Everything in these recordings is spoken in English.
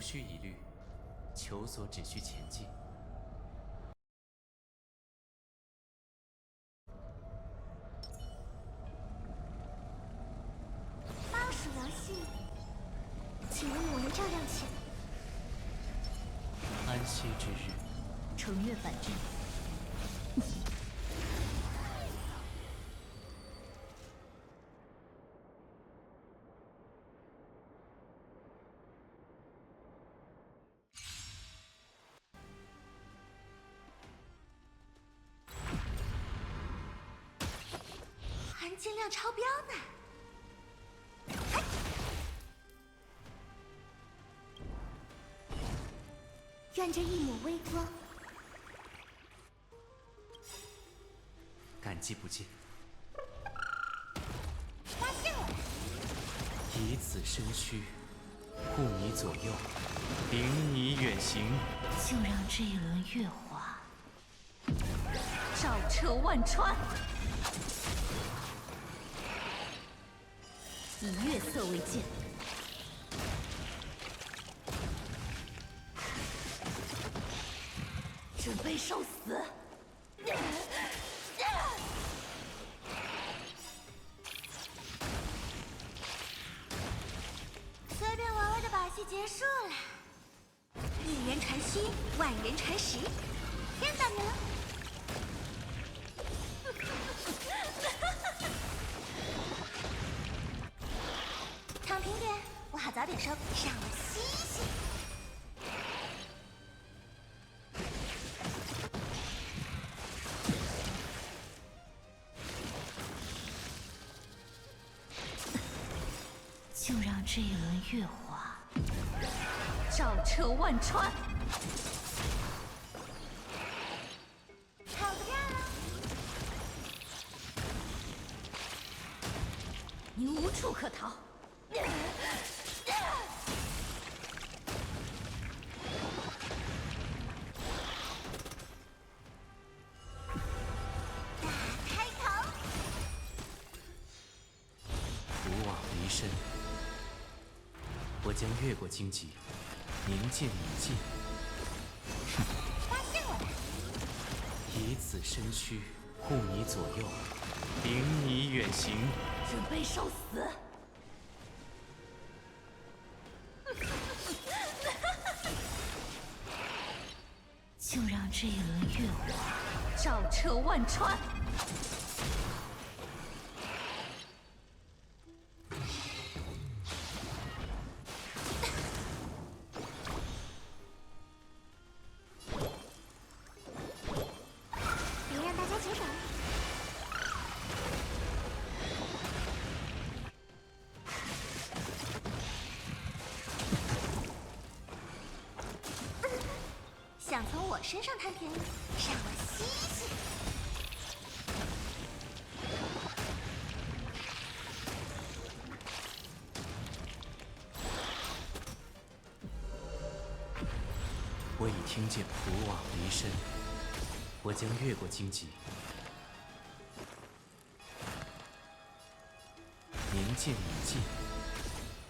需疑虑，求索只需前进。巴蜀游戏，请问我能照亮起安歇之日，程月反正。含金量超标呢！愿这一抹微光。感激不尽。发现我！以此身躯护你左右，领你远行。就让这一轮月华照彻万川。以月色为鉴，准备受死！随便玩玩的把戏结束了。一人传虚，万人传实，天到你了！躺平点，我好早点说，让我吸吸。就让这一轮月华照彻万川。跑不掉了，你无处可逃。开头，古往离身，我将越过荆棘，凝剑以尽。发现我了！以此身躯护你左右，领你远行。准备受死！就让这一轮月华照彻万川。别让大家久等。想从我身上贪便宜，让我吸吸。我已听见古往离身，我将越过荆棘，凝剑以尽。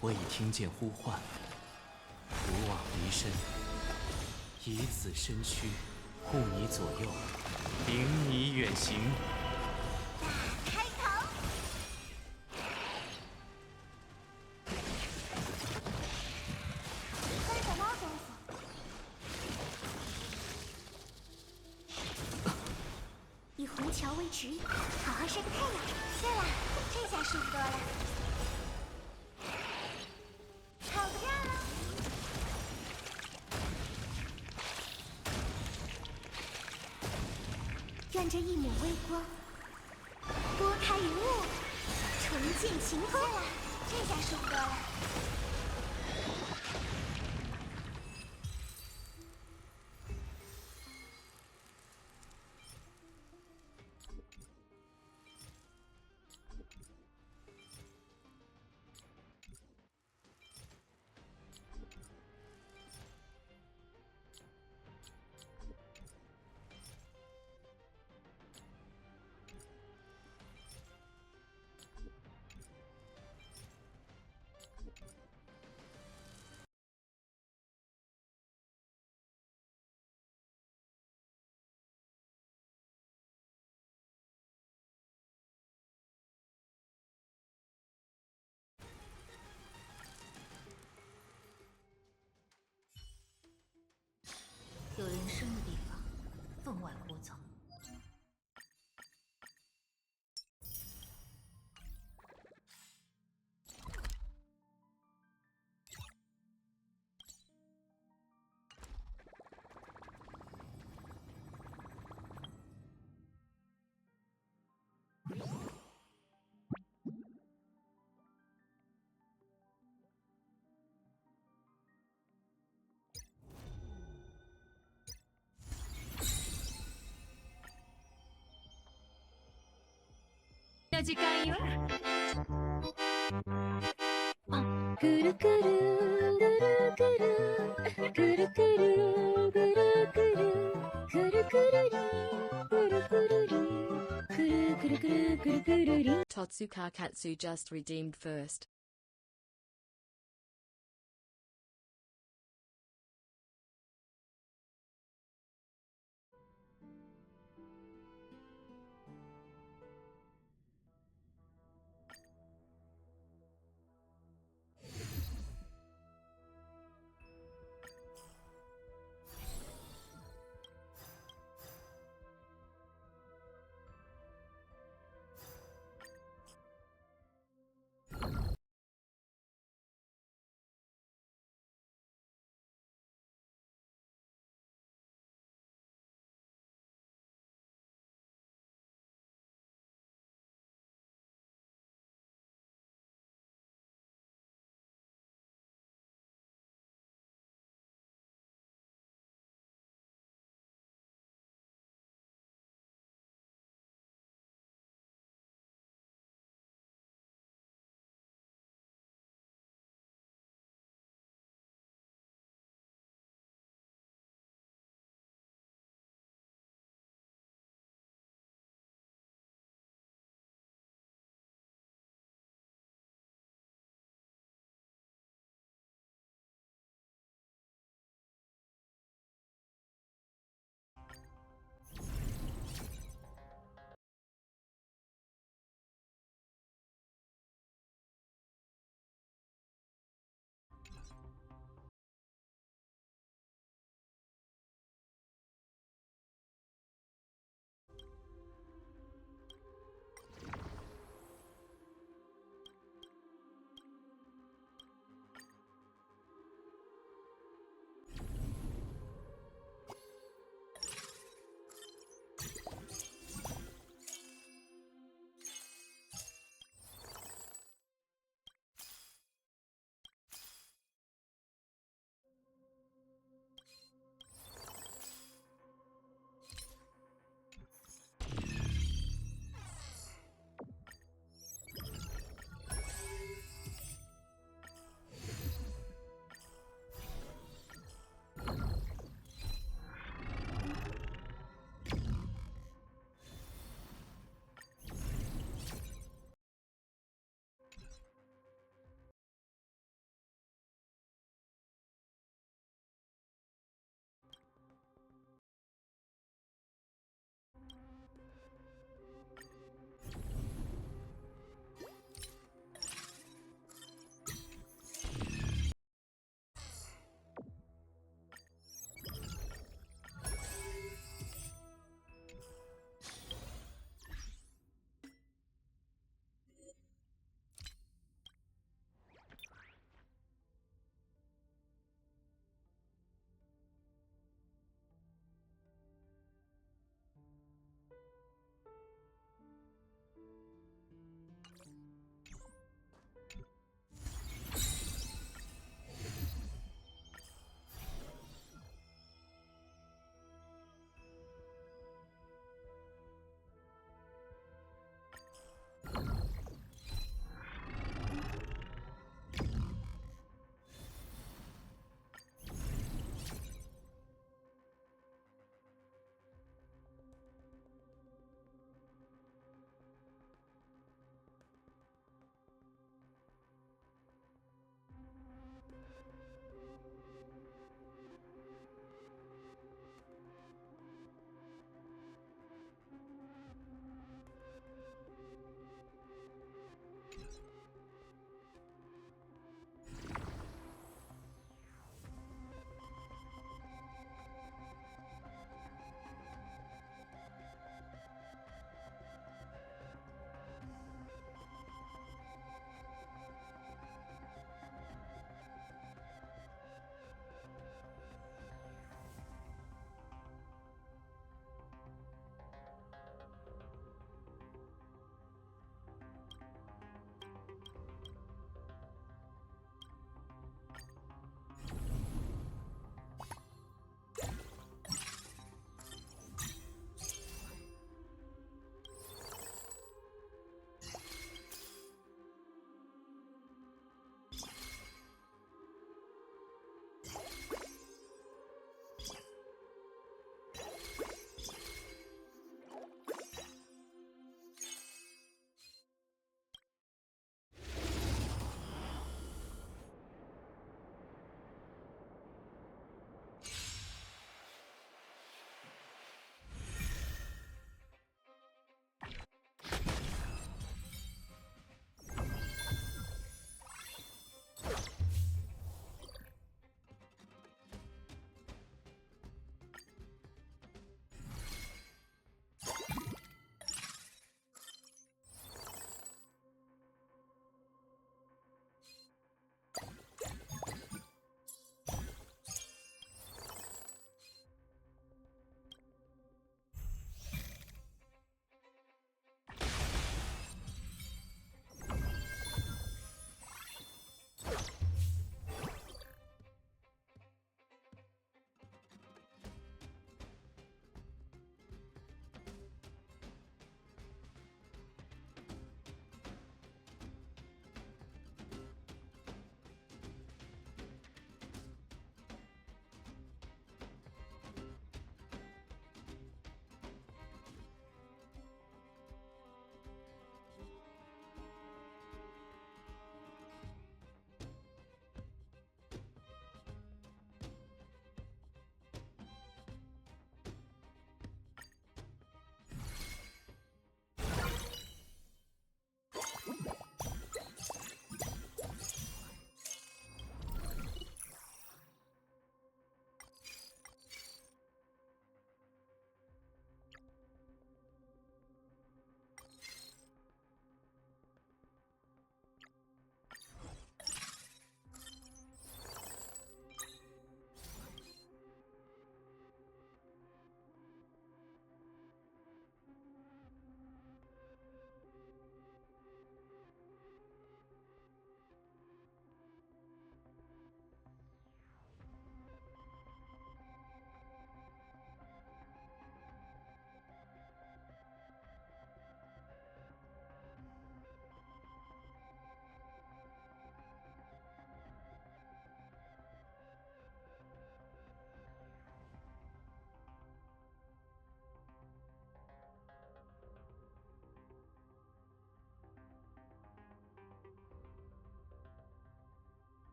我已听见呼唤，古往离身。以此身躯护你左右，领你远行。开头，跟着猫功夫。以虹桥为指引，好好晒个太阳。对了，这下舒服多了。跑不掉了。愿这一抹微光拨开云雾，重见晴空。对了，这下舒服多了。時間よ。くるくるぐるぐるくるくるぐるぐるくるくるりぐるくるりくるくるくるくるくるり Totsuka Katsu just redeemed first.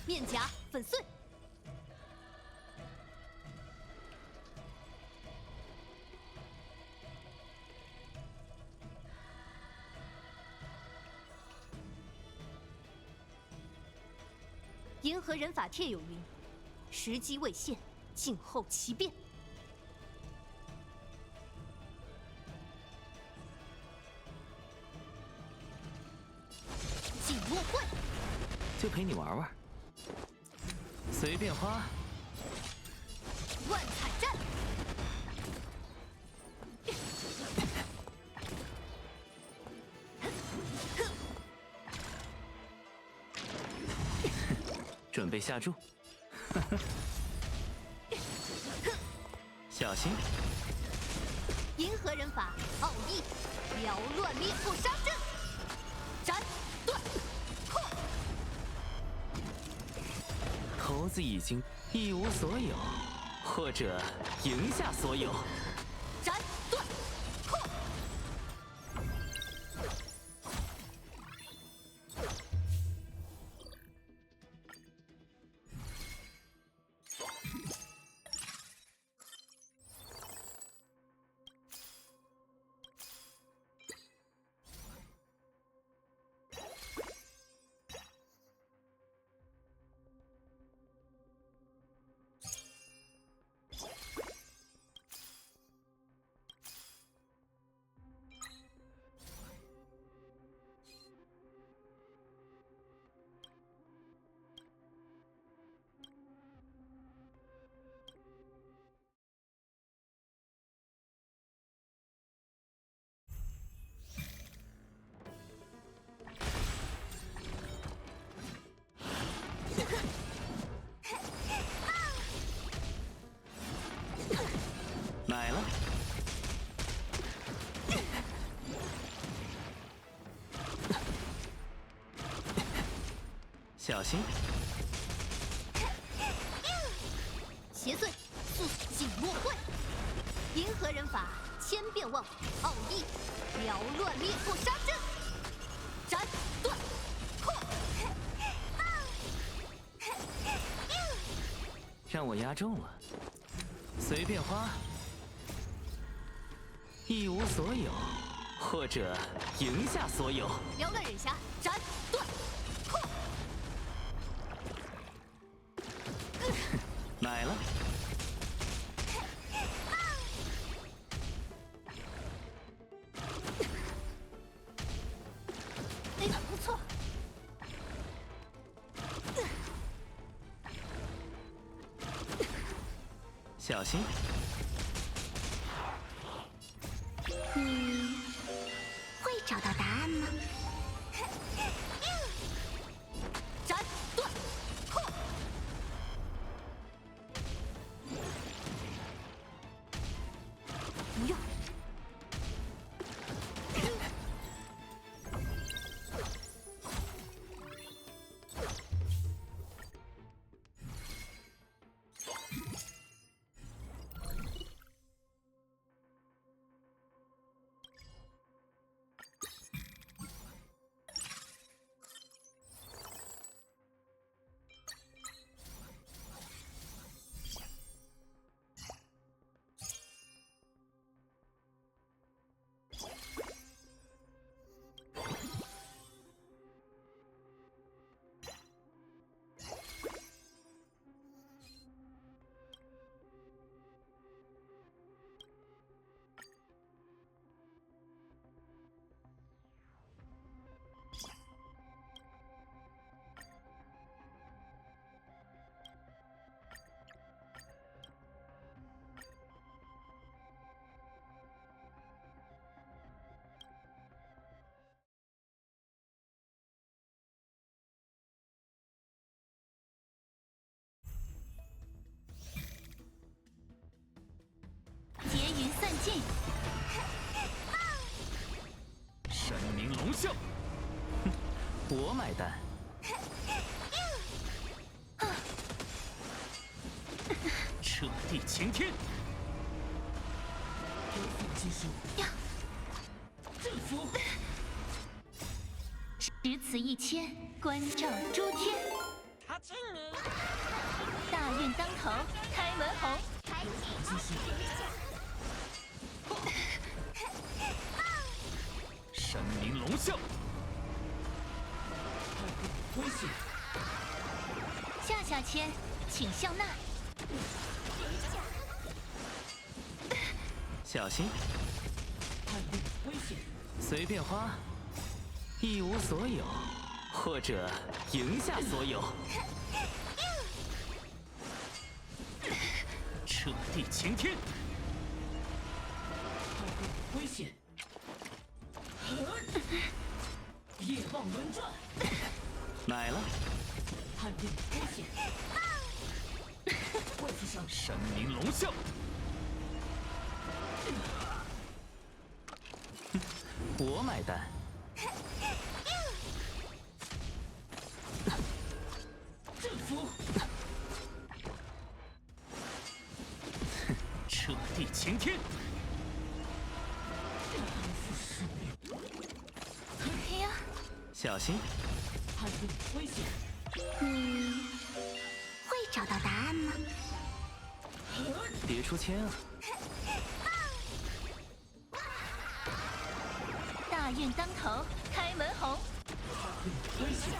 面颊粉碎。银河人法帖有云：时机未现，静候其变。静默会，就陪你玩玩，随便花。万彩战，准备下注，小心！银河人法奥义，缭乱灭不杀阵，斩断破。猴子已经一无所有，或者赢下所有。斩断破。买了，小心！邪祟速静默会，银河人法千变万奥义，缭乱灭不杀阵，斩断破。让我压中了，随便花。一无所有，或者赢下所有。缭乱忍侠斩断破。买了，不错。小心！你会找到答案吗？斩断破。不用。结云散尽，神明龙啸，哼，我买单。彻地擎天，技术阵符，只此一千，关照诸天。大运当头，开门红。神明龙啸，危险！下下签，请笑纳。小心，危险！随便花，一无所有，或者赢下所有。彻地擎天！危险！夜望轮转！买了，判定危险！位子上神明龙啸，我买单。征服！彻地擎天！哎呀，小心，判定危险！你会找到答案吗？别出千啊！大运当头，开门红。危险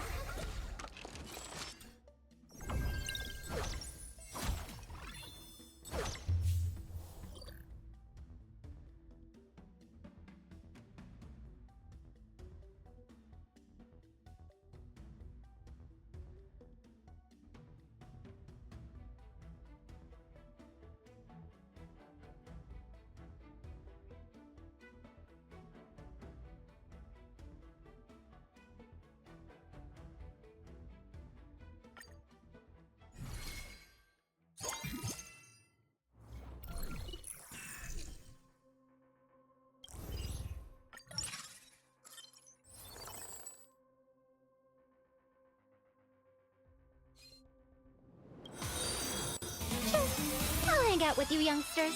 ！I'll hang out with you youngsters.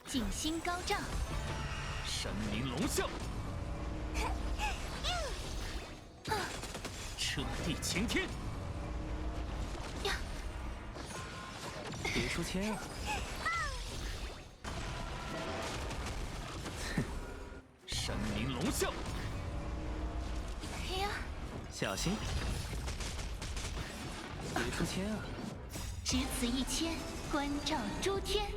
“景星高照”，神明龙啸，彻地擎天！呀，别别出千啊！哼，神明龙啸，哎呀，小心！别出千啊！只此一千，关照诸天。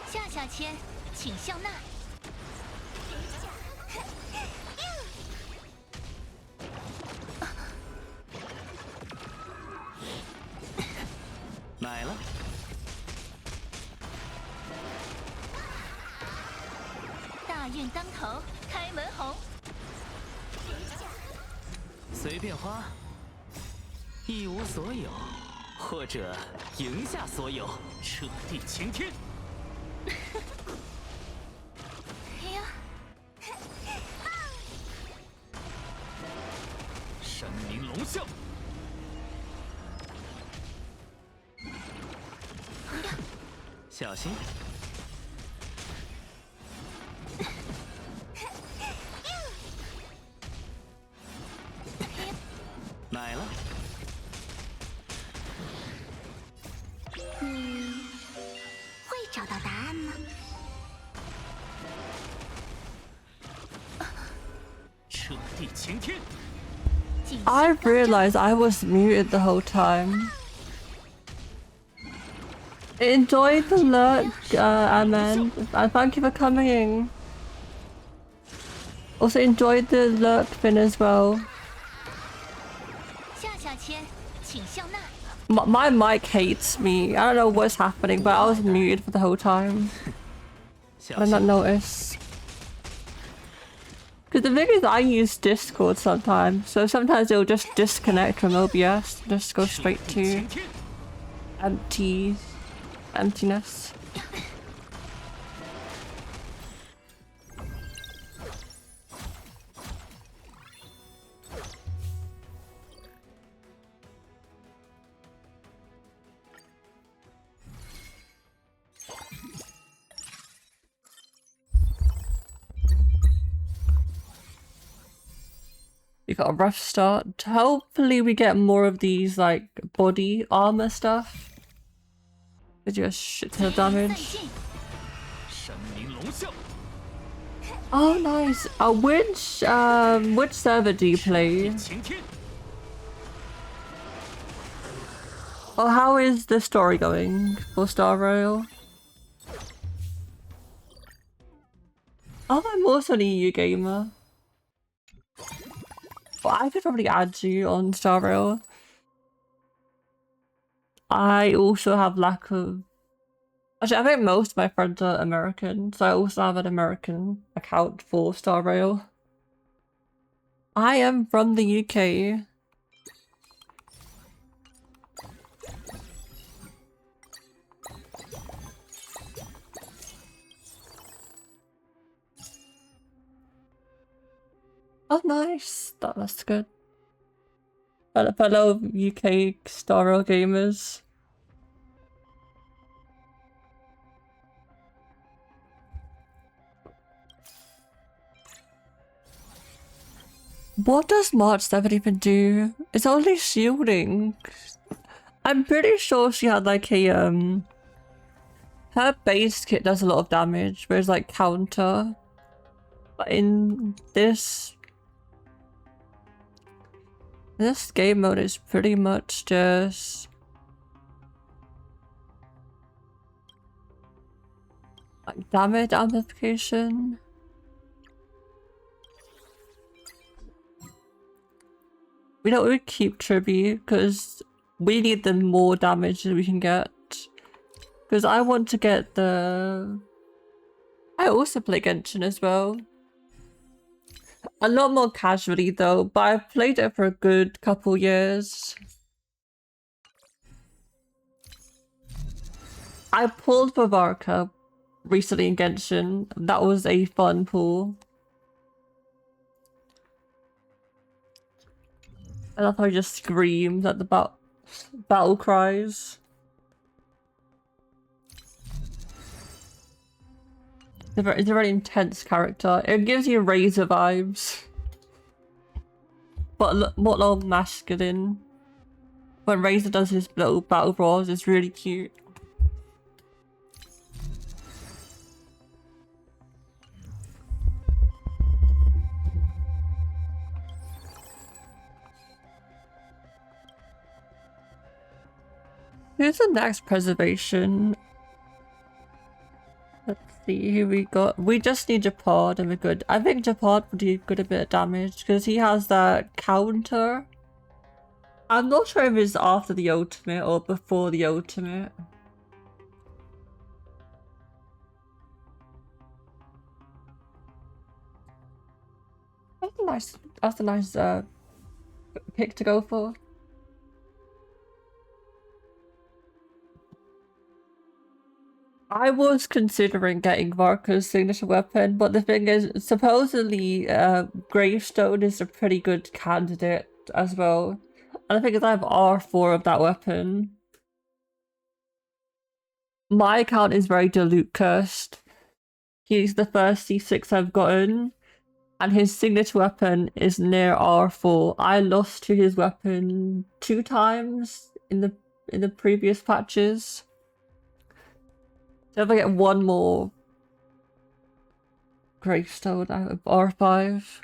下签，请笑纳。买了。大运当头，开门红。随便花，一无所有，或者赢下所有，彻地擎天。哎呀，神明龙啸，小心！买了。你会找到答案吗？彻地擎天。 I realized I was muted the whole time. Enjoy the lurk, Aman. Thank you for coming in. Also enjoyed the lurk fin as well. 下签，请笑纳。My mic hates me. I don't know what's happening, but I was muted for the whole time. I did not notice. Because the thing is, I use Discord sometimes, so sometimes it'll just disconnect from OBS, just go straight to emptiness. We got a rough start. Hopefully we get more of these like body armor stuff. They do a shit ton of damage. Oh nice. Which server do you play? Oh, how is the story going for Star Rail? Oh, I'm also an EU gamer. Well, I could probably add you on Star Rail. I also have lack of... Actually, I think most of my friends are American, so I also have an American account for Star Rail. I am from the UK. Oh, nice. That's good. Fellow UK Star Rail gamers. What does March 7 even do? It's only shielding. I'm pretty sure she had like a her base kit does a lot of damage, but it's like counter. But in this game mode is pretty much just like damage amplification. We don't really keep tribute because we need the more damage that we can get. Because I want to get the... I also play Genshin as well. A lot more casually though, but I've played it for a good couple years. I pulled Bavarka recently in Genshin. That was a fun pull. I love how he just screams at the battle cries. It's a very intense character. It gives you Razor vibes. But more masculine. when Razor does his little battle brawls, it's really cute. Who's the next preservation? Let's see who we got. We just need Japod and we're good. I think Japod would do good a bit of damage because he has that counter. I'm not sure if it's after the ultimate or before the ultimate. That's a nice pick to go for. I was considering getting Varka's signature weapon, but the thing is, supposedly Gravestone is a pretty good candidate as well. And the thing is, I have R4 of that weapon. My account is very Dilute cursed. He's the first C6 I've gotten, and his signature weapon is near R4. I lost to his weapon 2 times in the previous patches. So if I get one more Gravestone out of R5.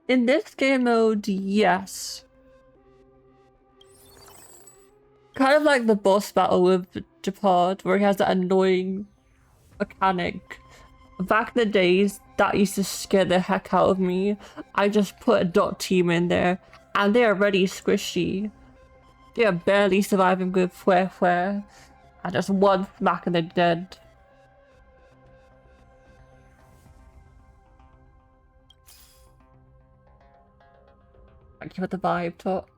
In this game mode, yes. Kind of like the boss battle with Japod, where he has that annoying mechanic. Back in the days, that used to scare the heck out of me. I just put a dot team in there, and they are already squishy. They are barely surviving with Fue, and just one smack and they're dead. Thank you for the vibe, Top.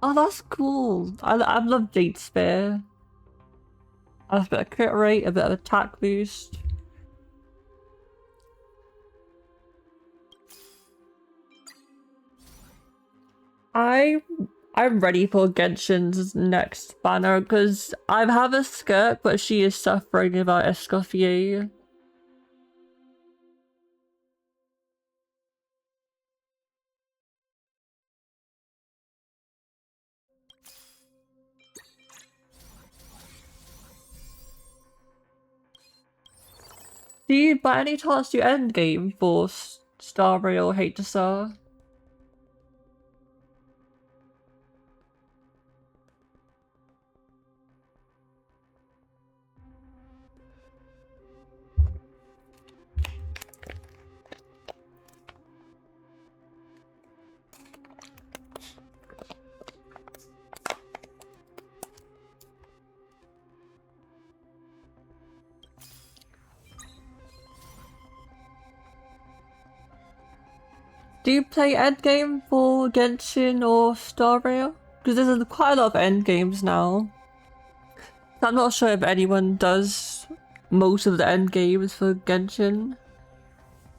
Oh, that's cool. I love Jade Spear. I have a bit of crit rate, a bit of attack boost. I'm ready for Genshin's next banner because I have a skirt, but she is suffering about Escoffier. Do you by any chance do endgame for Star Rail Hate to Star? Do you play endgame for Genshin or Star Rail? Because there's quite a lot of endgames now. I'm not sure if anyone does most of the endgames for Genshin.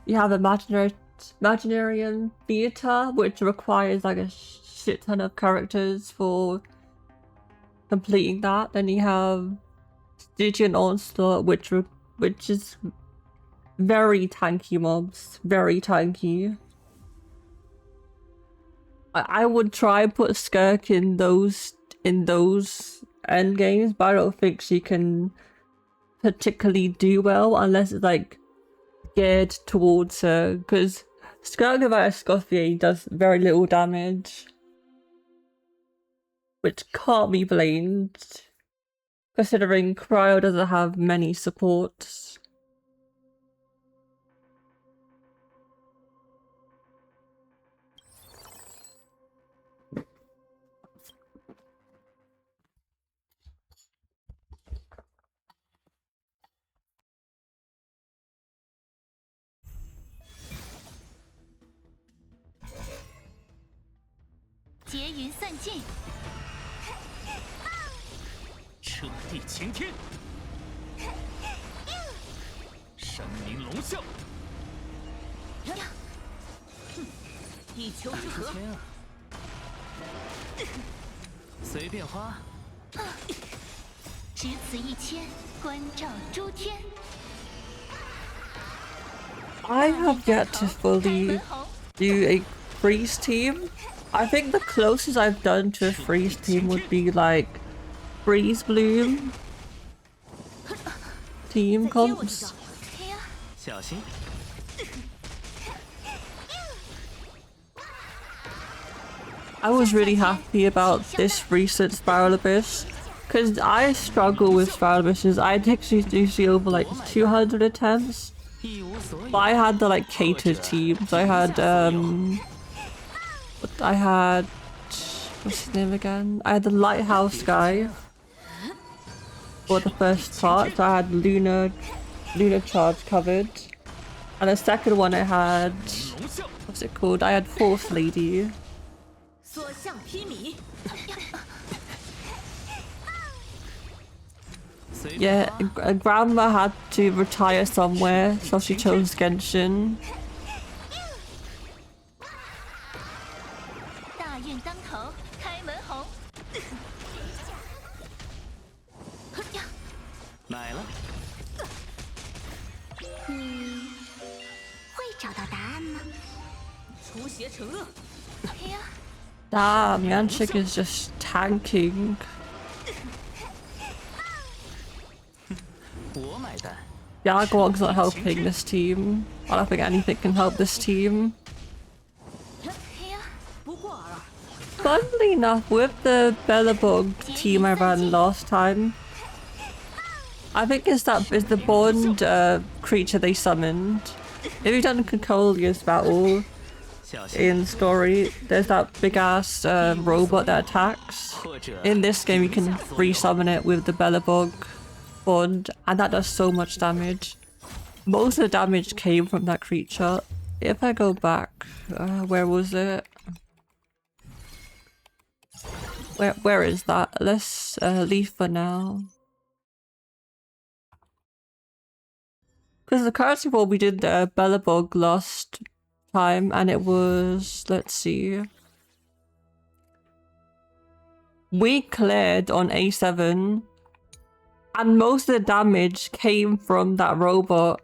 You have Imaginarium Theater, which requires like a shit ton of characters for completing that. Then you have Stygian Onslaught, which is very tanky mobs, very tanky. I would try and put Skirk in those end games, but I don't think she can particularly do well unless it's like geared towards her. Because Skirk without Escoffier does very little damage, which can't be blamed, considering Cryo doesn't have many supports. 只此一千，关照诸天。 I have yet to fully do a freeze team. I think the closest I've done to a freeze team would be like Freeze Bloom team comps. 小心。 I was really happy about this recent Spiral Abyss because I struggle with Spiral Abysses. I actually see over like 200 attempts. 一无所有。 But I had the like catered teams. I had what's his name again? I had the lighthouse guy for the first part. So I had Lunar Charge covered. And the second one I had, what's it called? I had Force Lady. 所向披靡。 Yeah, Grandma had to retire somewhere, so she chose Genshin. 大运当头，开门红。买了。你会找到答案吗？除邪成恶。 哎呀， Damn, Yanchik is just tanking. 我买单。 Yagwag's not helping this team. I don't think anything can help this team. 哎呀， 不过尔尔， Funnily enough, with the Bellabog team I ran last time, I think it's the Bond creature they summoned. If you've done Concolia's battle 小心。 in story, there's that big ass robot that attacks. 或者 In this game, you can resummon it with the Bellabog Bond, and that does so much damage. Most of the damage came from that creature. If I go back, where was it? Where is that? Let's leave for now. Because the currency war we did Bellabog last time, and it was, let's see. We cleared on A7, and most of the damage came from that robot.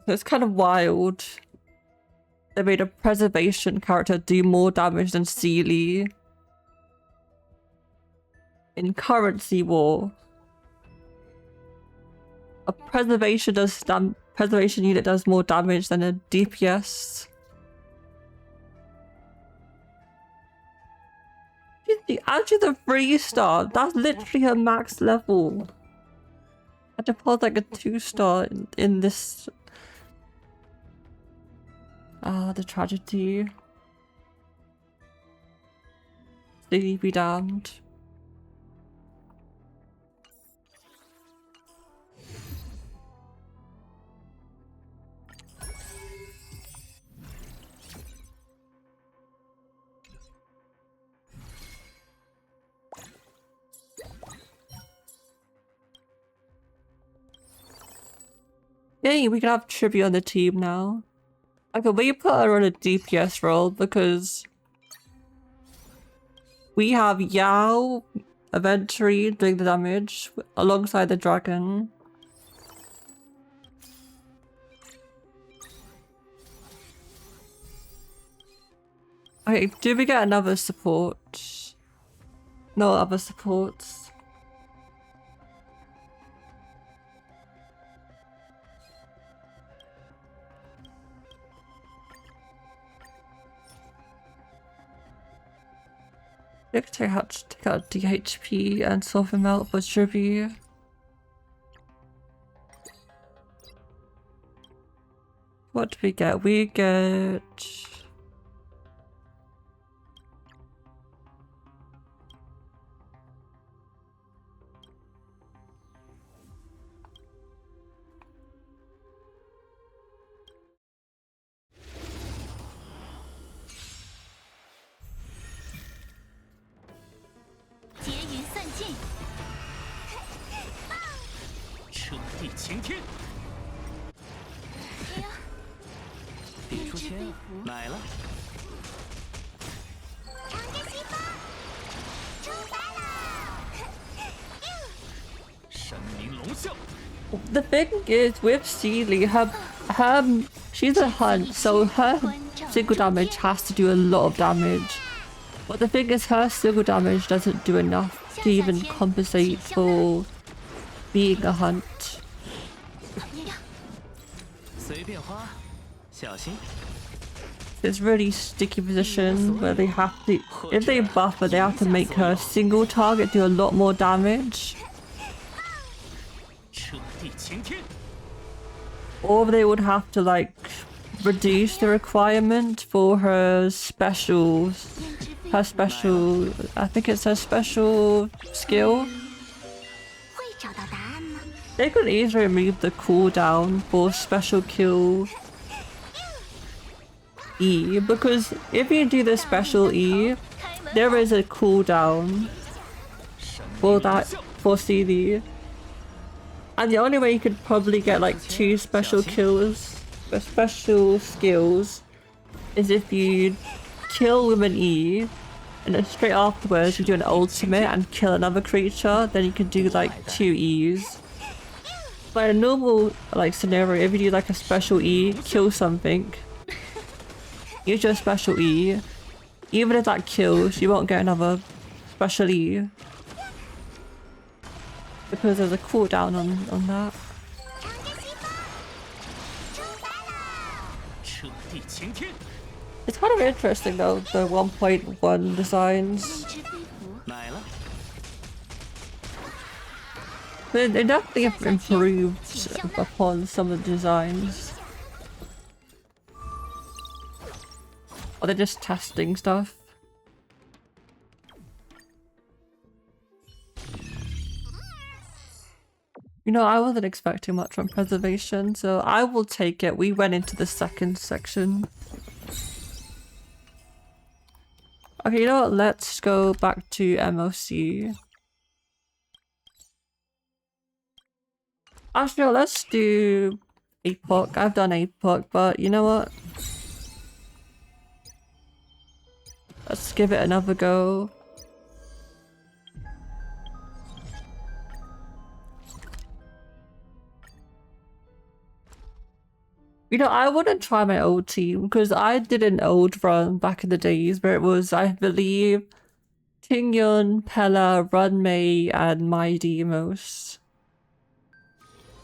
So it's kind of wild. They made a preservation character do more damage than Sealy in currency war. A preservation unit does more damage than a DPS. Actually, the 3-star, that's literally her max level. I had to put like a 2-star in this. Ah, the tragedy. Sleepy be damned. Yay, we can have tribute on the team now. Okay, we put her on a DPS role because we have Yao eventually doing the damage alongside the dragon. Okay, do we get another support? No other supports. Take out DHP and soften melt for tribute. What do we get? We get... 天买了。长着西风，出发了！神明龙啸。 The thing is with Seely, she's a hunt, so her single damage has to do a lot of damage. But the thing is, her single damage doesn't do enough to even compensate for being a hunt. 随便花，小心。 It's really sticky position where they have to, if they buff her, they have to make her single target do a lot more damage. 彻地擎天。 Or they would have to like reduce the requirement for her special, I think it's her special skill. 会找到答案吗？ They could easily remove the cooldown for special kill E, because if you do the special E, there is a cooldown for that, for CD. And the only way you could probably get like 2 special kills, special skills, is if you kill with an E, and then straight afterwards you do an ultimate and kill another creature, then you can do like 2 E's. But in a normal like scenario, if you do like a special E, kill something, use your special E, even if that kills, you won't get another special E. Because there's a cooldown on that. 彻地擎天。 It's kind of interesting though, the 1.1 designs. 翅飞拂，买了。 They definitely have improved upon some of the designs. Or they're just testing stuff. You know, I wasn't expecting much from preservation, so I will take it. We went into the second section. Okay, you know what? Let's go back to MOC. Actually, no, let's do APOC. I've done APOC, but you know what? Let's give it another go. You know, I wouldn't try my old team because I did an old run back in the days where it was, I believe, Tingyun, Pella, Runmei, and My Demos.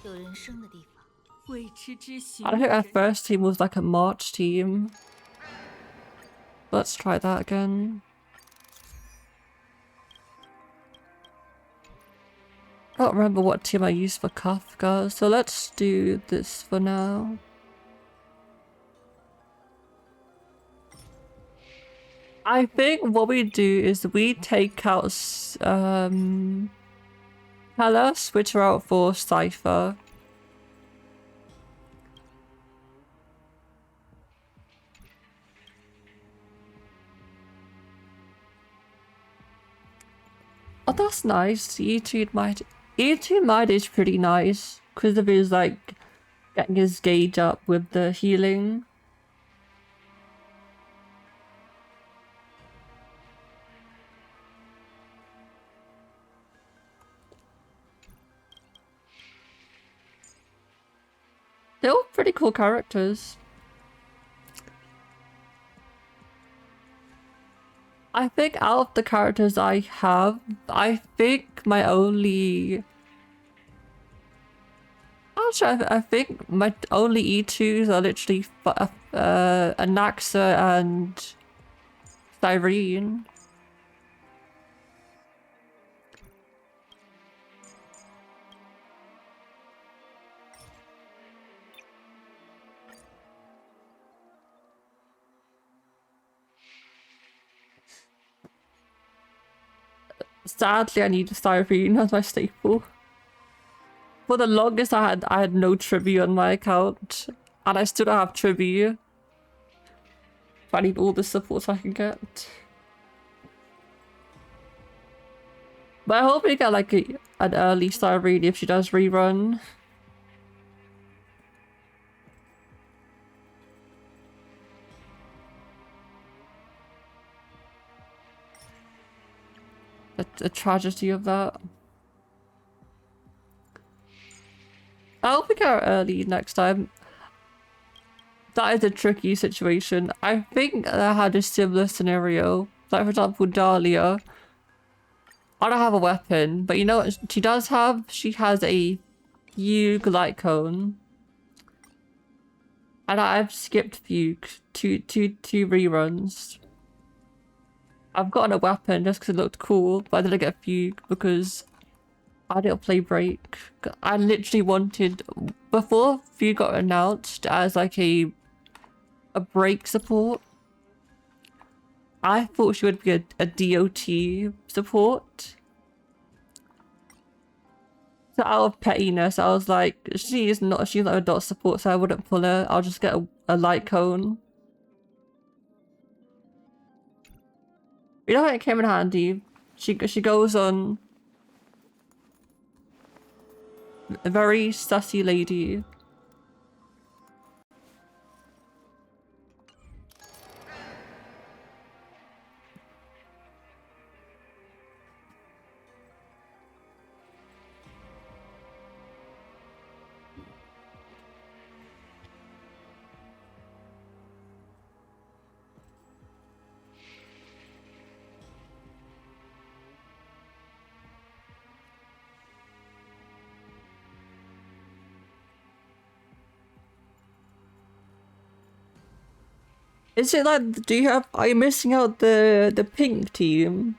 有人生的地方，未知之行。 I think our first team was like a March team. Let's try that again. I don't remember what team I used for Kafka, so let's do this for now. I think what we do is we take out Pella, switch her out for Cypher. Oh, that's nice. E2 might is pretty nice because of his like getting his gauge up with the healing. They're all pretty cool characters. I think out of the characters I have, I think my only... Actually, I think my only E2s are literally Anaxa and Cyrene. Sadly, I need Cyrene as my staple. For the longest, I had no trivia on my account, and I still don't have trivia. I need all the support I can get. But I hope we get like an early Cyrene if she does rerun. the tragedy of that. I hope we get early next time. That is a tricky situation. I think I had a similar scenario. Like, for example, Dahlia. I don't have a weapon, but you know what she does have? She has a Fugue light cone. And I've skipped Fugue two reruns. I've gotten a weapon just because it looked cool, but I didn't get Fugue because I didn't play Break. I literally wanted, before Fugue got announced as like a Break support, I thought she would be a DOT support. So out of pettiness, I was like, she's not a dot support, so I wouldn't pull her. I'll just get a light cone. You know what, it came in handy? She goes on a very sassy lady. Is it like, are you missing out the pink team?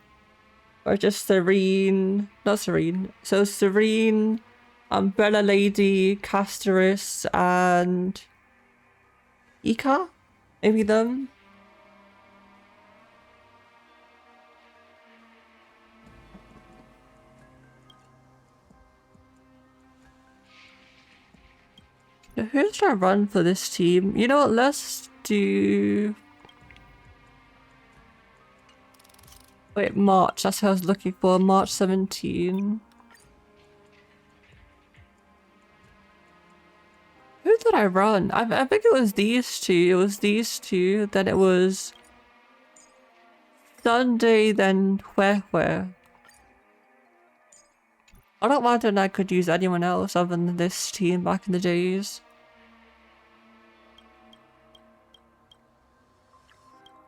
Or just Serene, not Serene. So Serene, Umbrella Lady, Casterus, and Ika? Maybe them? Who should I run for this team? You know what, let's do... Wait, March, that's what I was looking for, March 17. Who did I run? I think it was these two. It was these two, then it was Sunday, then Hue. I don't imagine I could use anyone else other than this team back in the days.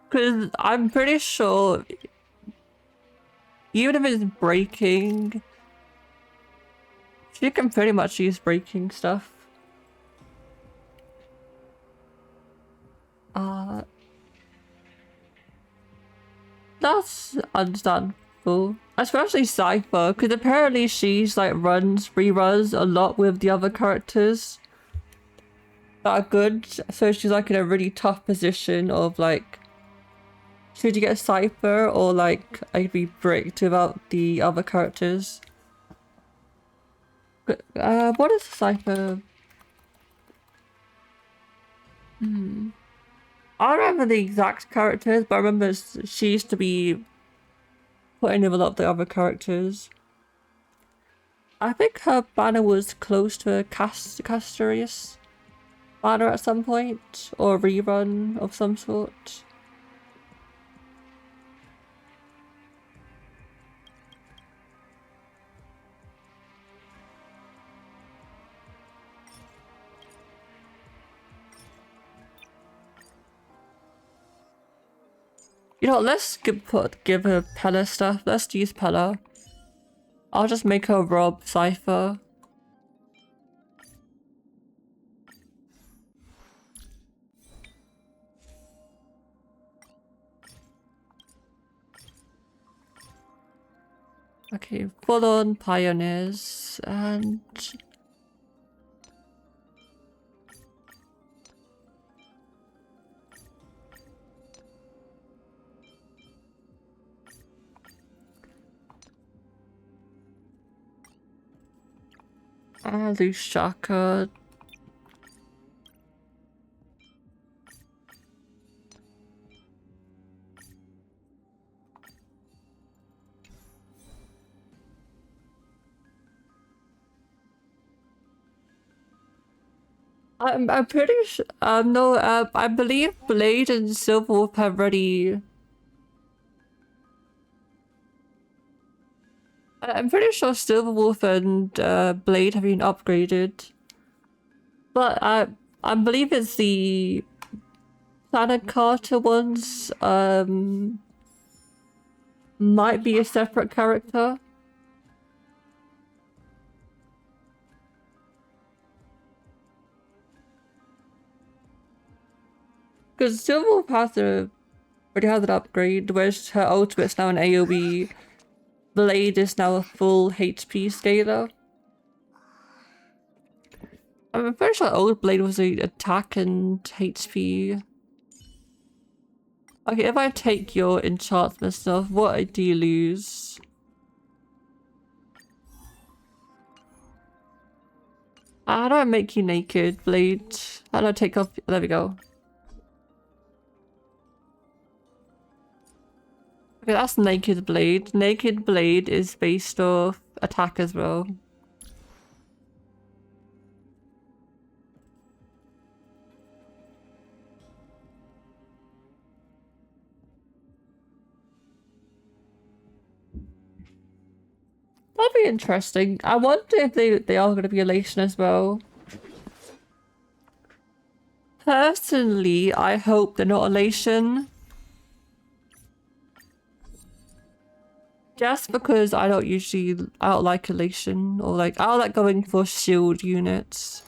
Because I'm pretty sure, even if it's breaking, you can pretty much use breaking stuff. That's understandable. Especially Cypher, because apparently she's like reruns a lot with the other characters that are good. So she's like in a really tough position of like, should you get Cypher or like I'd be bricked without the other characters? What is Cypher? I don't remember the exact characters, but I remember she used to be putting in a lot of the other characters. I think her banner was close to a Castorius banner at some point, or a rerun of some sort. You know, let's give her Pella stuff. Let's use Pella. I'll just make her rob Cypher. Okay, full on pioneers and... loose shaka. I'm pretty sure. No. I believe Blade and Silverwolf have already. I believe Blade and Silverwolf have already I'm pretty sure Silverwolf and Blade have been upgraded. But I believe it's the Planet Carter ones might be a separate character. Because Silverwolf already has an upgrade, whereas her ultimate's now an AoE. Blade is now a full HP scaler. I'm pretty sure old Blade was a attack and HP. Okay, if I take your enchantment stuff, what do you lose? How do I make you naked, Blade? How do I take off? There we go. Okay, that's Naked Blade. Naked Blade is based off attack as well. That'll be interesting. I wonder if they are going to be elation as well. Personally, I hope they're not elation. Just because I don't like elation, or like I don't like going for shield units.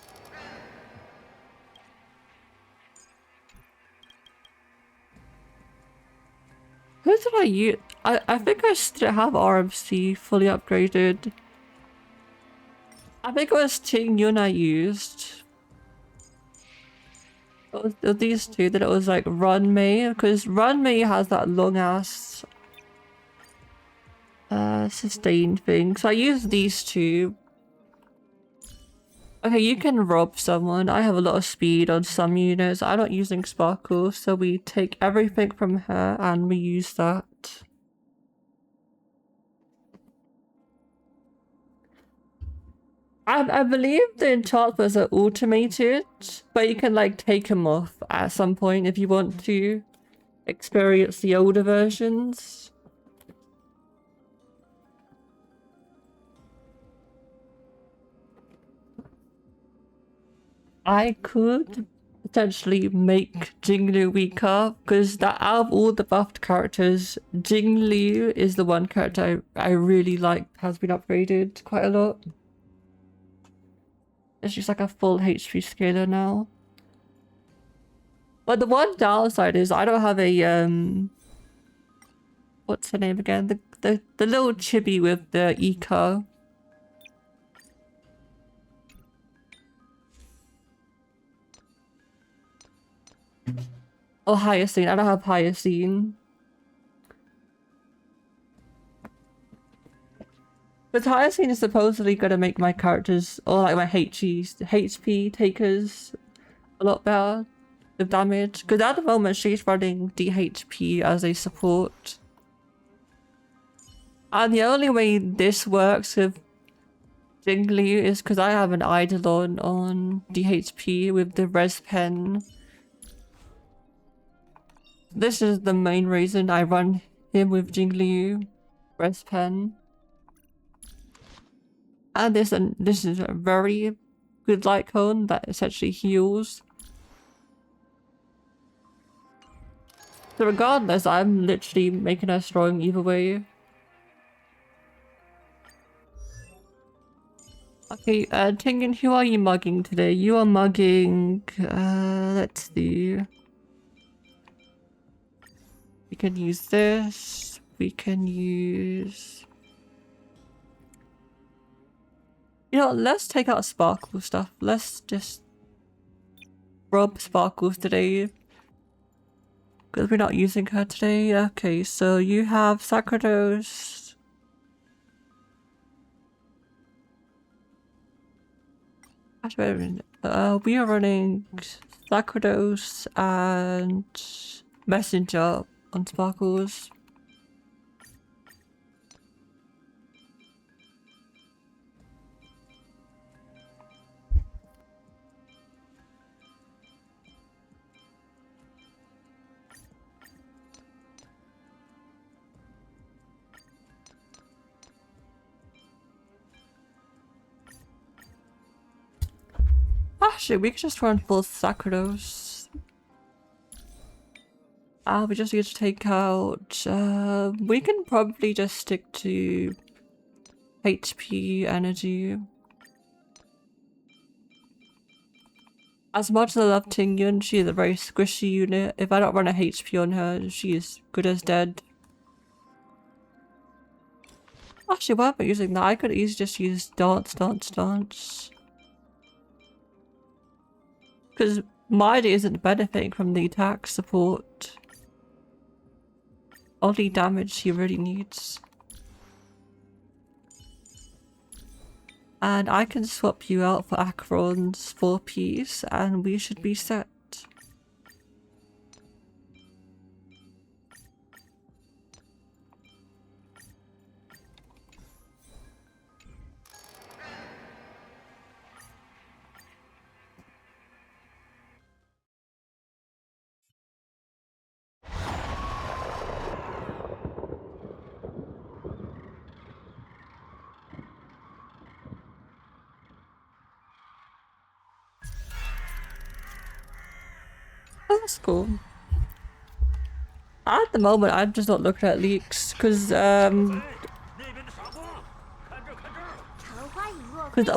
Who did I use? I think I still have RMC fully upgraded. I think it was Ting Yun I used. It was these two, then it was like Run Mei, because Run Mei has that long ass sustain thing. So I used these two. Okay, you can rob someone. I have a lot of speed on some units. I'm not using Sparkle, so we take everything from her and we use that. I believe the enchantments are automated, but you can like take them off at some point if you want to experience the older versions. I could potentially make Jinglu weaker, because that out of all the buffed characters, Jinglu is the one character I really like, has been upgraded quite a lot. It's just like a full HP scaler now. But the one downside is I don't have a what's her name again? The little chibi with the eco. Oh, Hyacinth. I don't have Hyacinth. But Hyacinth is supposedly gonna make my characters, or like my HP takers, a lot better with damage. Because at the moment she's running DHP as a support. And the only way this works with Jingli is because I have an Eidolon on DHP with the res pen. This is the main reason I run him with Jingli res pen. And this is a very good light cone that essentially heals. So regardless, I'm literally making her strong either way. Okay, Tengen, who are you mugging today? You are mugging, let's see. We can use this. We can use... You know, let's take out Sparkle stuff. Let's just rob Sparkles today. Because we're not using her today. Okay, so you have Sacrados. Actually, we are running Sacrados and Messenger on Sparkles. Actually, we could just run full Sacrados. We just need to take out... we can probably just stick to HP energy. As much as I love Tingyun, she is a very squishy unit. If I don't run a HP on her, she is good as dead. Actually, why am I using that? I could easily just use dance. Because Maida isn't benefiting from the attack support. Only damage she really needs. And I can swap you out for Acheron's 4-piece and we should be set. Oh, that's cool. At the moment, I'm just not looking at leaks because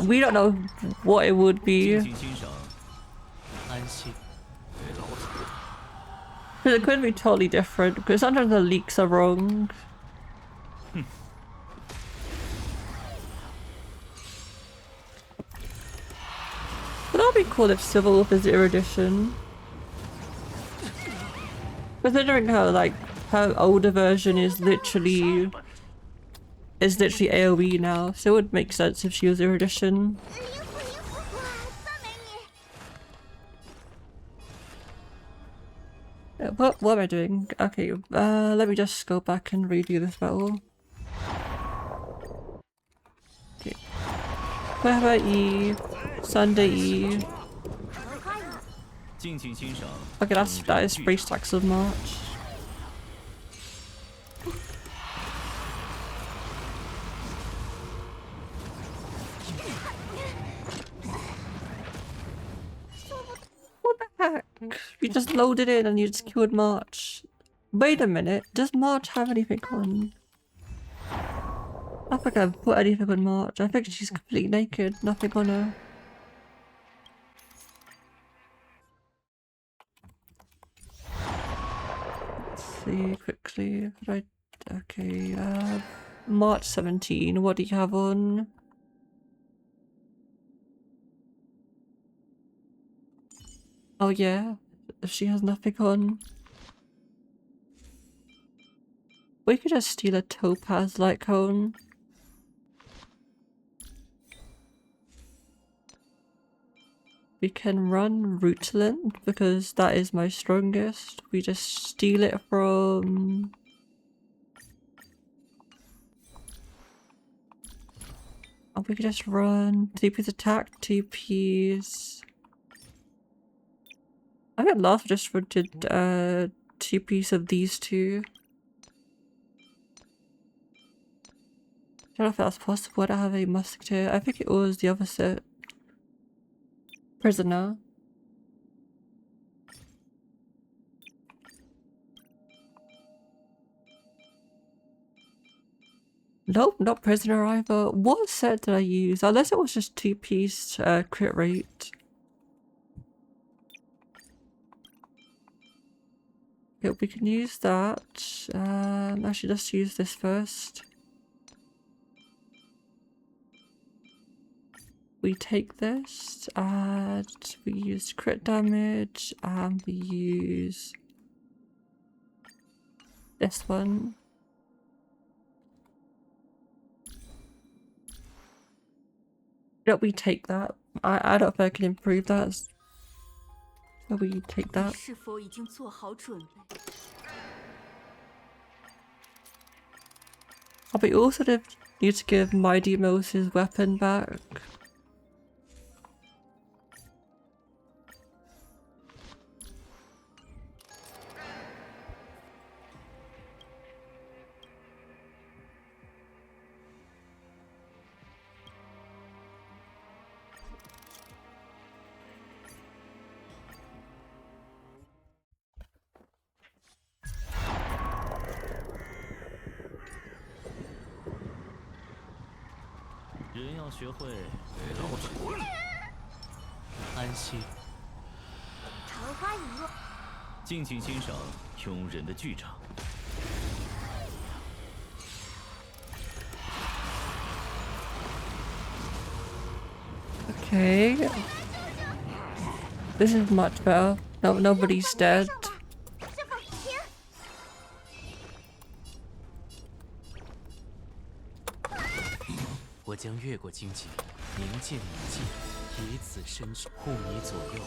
we don't know what it would be. Because it could be totally different. Because sometimes the leaks are wrong. But that'd be cool if Civil Wolf is 0th edition. Considering how like her older version is literally AoE now, so it would make sense if she was 0th edition. What am I doing? Okay, let me just go back and redo this battle. Okay. What about E? Sunday E. Okay, that is 3 stacks of March. What the heck? You just loaded in and you just killed March. Wait a minute, does March have anything on? I don't think I've put anything on March. I think she's completely naked, nothing on her. See quickly. Right. Okay. March 17. What do you have on? Oh yeah. She has nothing on. We could just steal a topaz light cone. We can run Rootlin because that is my strongest. We just steal it from... And we could just run 2-piece attack, 2-piece... I think last we just did 2-piece of these two. I don't know if that's possible. I don't have a musketeer. I think it was the other set. Prisoner. Nope, not prisoner either. What set did I use? Unless it was just 2-piece crit rate. Yeah, we can use that. Actually, let's use this first. We take this and we use crit damage and we use this one. No, we take that. I don't think I can improve that. So we take that. But we also need to give Mighty Mos his weapon back. 人要学会给老子滚！安息。桃花引落，尽情欣赏庸人的剧场。 Okay. This is much better. No, nobody's dead. 是否停？我将越过荆棘，凝剑以技，以此身躯护你左右，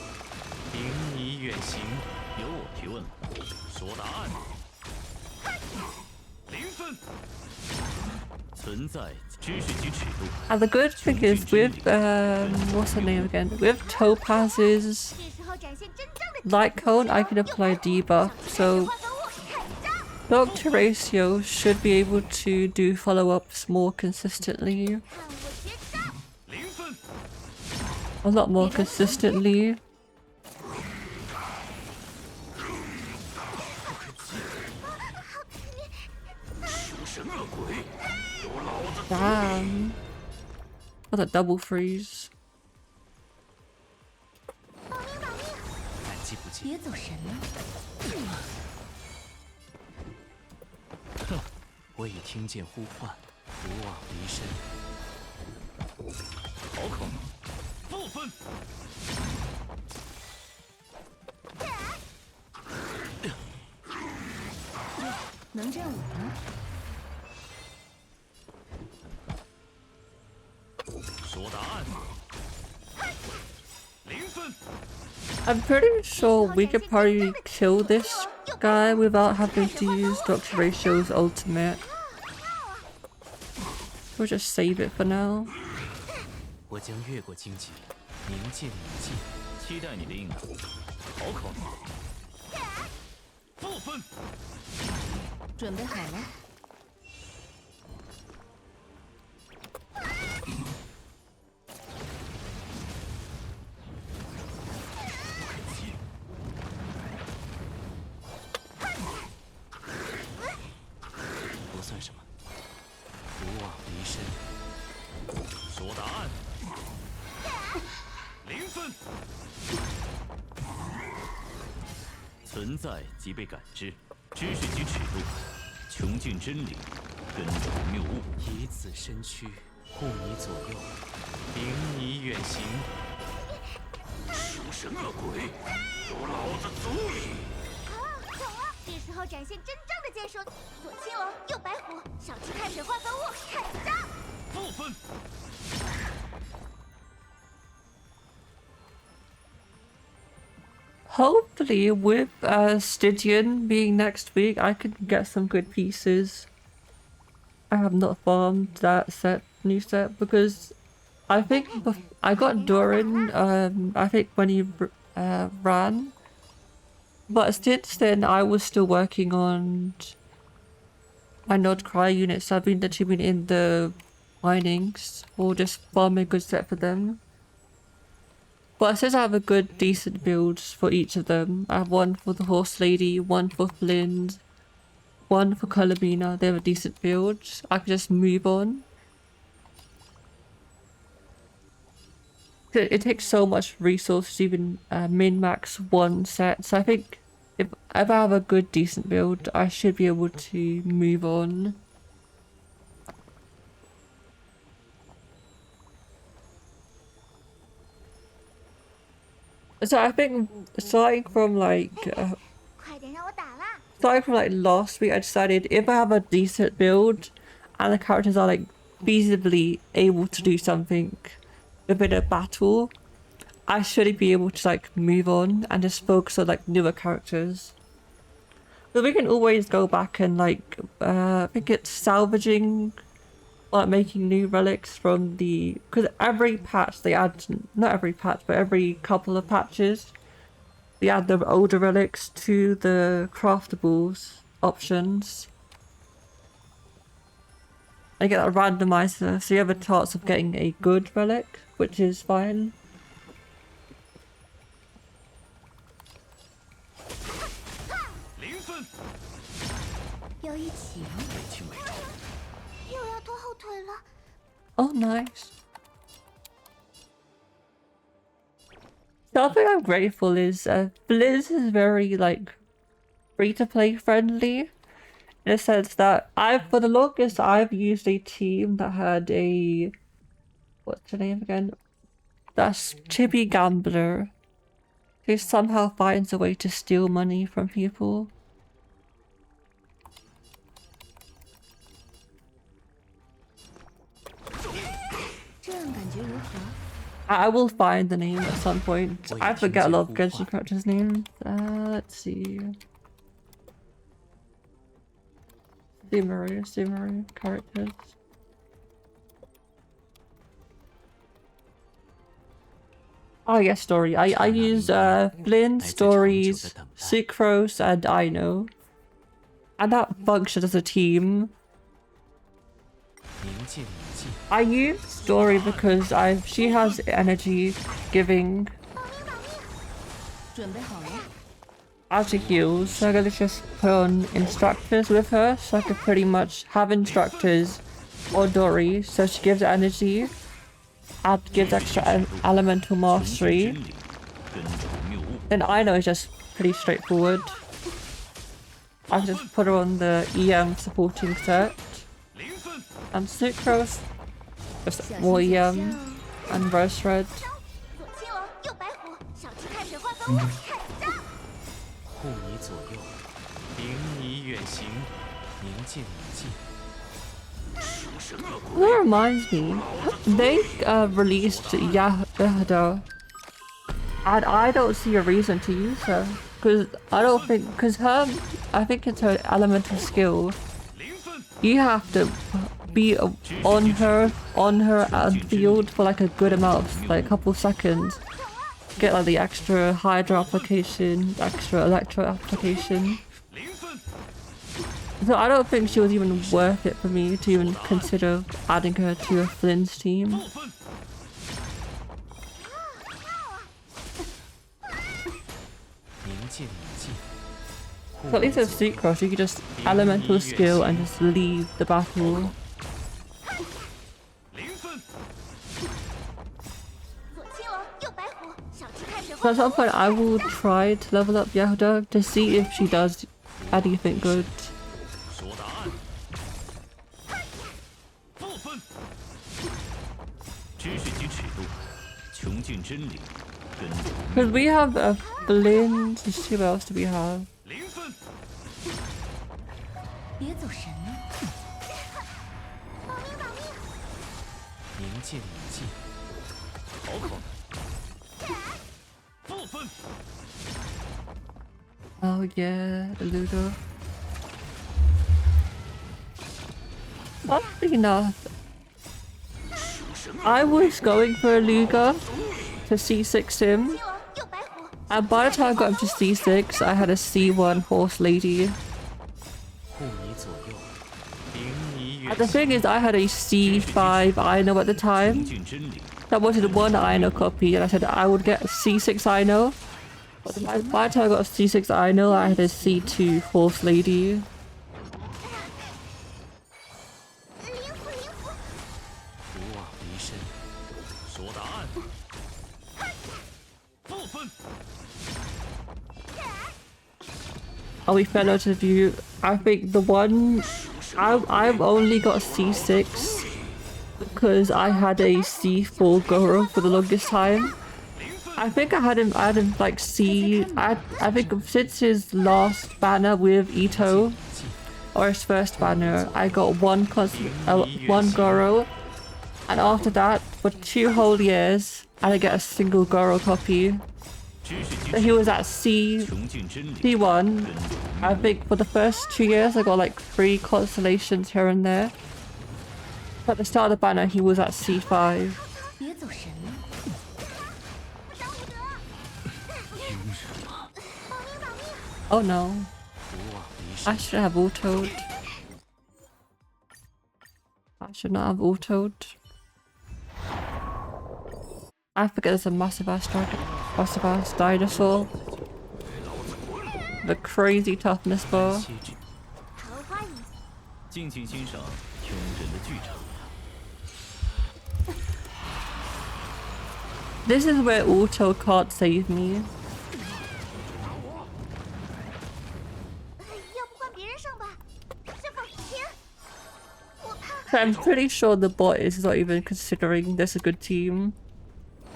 领你远行。由我提问了，说答案。0分。存在知识及尺度。 And the good thing is with what's her name again? With Topaz's 是时候展现真正的 light cone, I can apply debuff, so 化合物，开张！ Dr. Ratio should be able to do follow-ups more consistently. 看我绝招！ 0分。 A lot more consistently. 凶神恶鬼，有老子 Damn. That's a double freeze. 保命保命！感激不尽。别走神了。我已听见呼唤，不枉离身。好口，负分。能站稳吗？ 说答案。0分。 I'm pretty sure we could probably kill this guy without having to use Dr. Ratio's ultimate. We'll just save it for now. 我将越过荆棘，凝剑以技。期待你的应答。好口。负分。准备好了。 不算什么，不枉离身。说答案。0分。存在即被感知，知识及尺度，穷尽真理，根除谬误。以此身躯护你左右，领你远行。凶神恶鬼，有老子足矣！懂了，是时候展现真正的剑术。左青龙，右白虎，少吃碳水化合物，开张！负分。 Hopefully, with Stygian being next week, I can get some good pieces. I have not farmed that new set, because I think I got Doran, I think when he ran. But since then, I was still working on my Nod Cry units. I've been literally in the minings, or just farming a good set for them. But since I have a good, decent build for each of them, I have one for the Horse Lady, one for Flynn, one for Colomina. They have a decent build. I can just move on. It takes so much resources to even min-max one set. So I think if I have a good, decent build, I should be able to move on. So I think starting from like last week, I decided if I have a decent build and the characters are like feasibly able to do something within a battle, I should be able to like move on and just focus on like newer characters. But we can always go back and like I think it's salvaging, like making new relics from the, because every patch they add, not every patch but every couple of patches they add the older relics to the craftables options. I get a randomizer, so you have a chance of getting a good relic, which is fine. Oh, nice. Something I'm grateful is Blizz is very like free-to-play friendly in the sense that for the longest I've used a team that had a what's her name again? That's Chibi Gambler, who somehow finds a way to steal money from people. I will find the name at some point. I forget a lot of Genshin characters' names. Let's see. Sumeru characters. Oh yeah, story. I use Flynn, Stories, Sucrose, and Aino. And that functions as a team. I use Story because she has energy giving as she heals, so I'm gonna just put on instructors with her so I could pretty much have instructors or Dory so she gives energy and gives extra elemental mastery. Then Aino is just pretty straightforward. I just put her on the EM supporting set. And Sucrose, just more EM and Rose Red. 左青龙，右白虎，小鸡开水画风雾，开战！护你左右，领你远行，明剑已尽。 That reminds me, they released Yahda, and I don't see a reason to use her because I think it's her elemental skill. You have to be on her and field for like a good amount of like a couple seconds. Get like the extra Hydra application, extra Electro application. So I don't think she was even worth it for me to even consider adding her to a Flynn's team. So at least with Sucrose, you could just elemental skill and just leave the battle. So at some point I will try to level up Yehuda to see if she does anything good. Because we have a Flynn, let's see what else do we have? 别走神了。明剑已尽。好口。不分。 Oh yeah, the Ludo. Oddly enough, I was going for a Luga to C6 him, and by the time I got him to C6, I had a C1 horse lady. And the thing is, I had a C5 Aino at the time. I wanted one Aino copy, and I said I would get a C6 Aino. But by the time I got a C6 Aino, I had a C2 horse lady. Oh, we fell out of view. I think the one I've only got a C6 because I had a C4 Goro for the longest time. I think I had him like I think since his last banner with Ito, or his first banner, I got one Goro, and after that, for 2 whole years, I didn't get a single Goro copy. So he was at C1. I think for the first 2 years, I got like 3 constellations here and there. But at the start of the banner, he was at C5. 别走神了。 Oh no. I should have autoed. I should not have autoed. I forget there's a massive ass dinosaur. The crazy toughness bar. 尽情欣赏穷人的剧场。This is where auto can't save me. 要不换别人上吧？师傅，停！我怕 I'm pretty sure the bot is not even considering this a good team.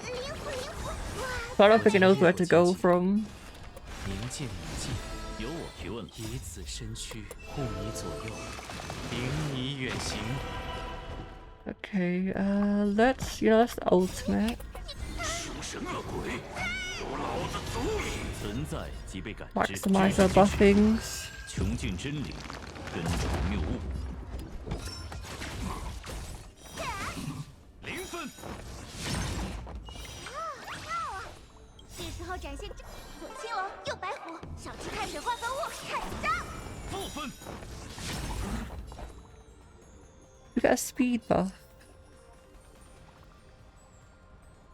灵符灵符，哇！ So I don't think it knows where to go from. 明镜已尽，由我提问了。以此身躯护你左右，领你远行。 Okay, let's that's the ultimate. 凶神恶鬼，有老子足矣！存在即被感知， Maximize our buffings. 穷尽真理，根除谬误。零分，是时候展现真。左青龙，右白虎，小气看水化作雾，看招！负分， We got a speed buff.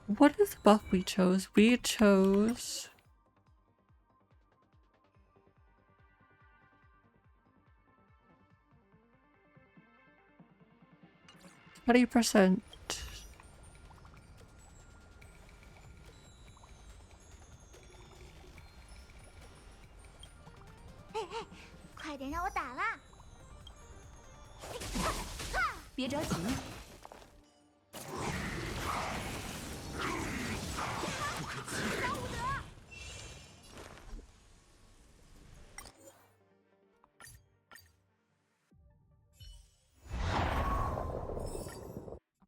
What is the buff we chose? We chose 20%. 快点让我打啦！别着急，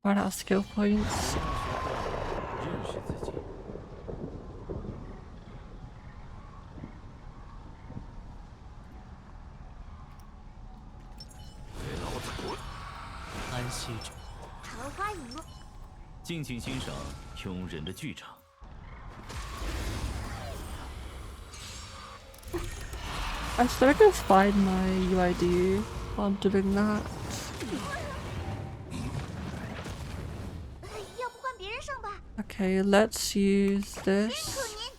Run out of skill points. 认识自己。给老子滚！安息着，桃花引路，尽情欣赏庸人的剧场。 I still just find my UID while I'm doing that. 要不换别人上吧？ Okay, let's use 辛苦 this. 您。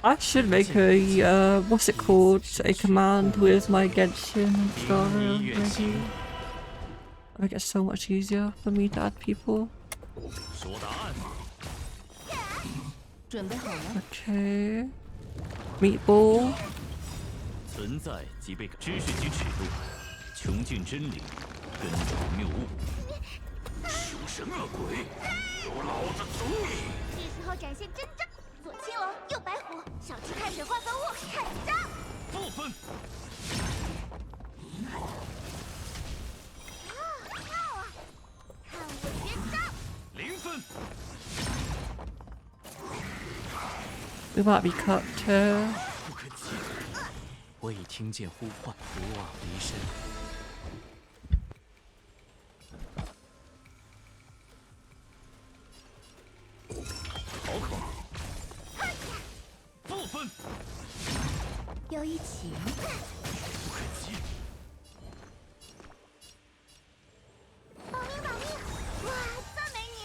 I should make a what's it called? A command with my Genshin and Star already. It'll make it so much easier for me to add people. 说答案。 准备好了。 Okay. Meatball. 存在即被知识及尺度，穷尽真理，根除谬误。凶神恶鬼，有老子足矣！是时候展现真招。左青龙，右白虎，小气看水化作雾，看招！负分，看我绝招！零分， We might be cut too. 不可及。我已听见呼唤，不枉离身。好口，负分，要一起吗？不可及，保命保命！哇，赞美你！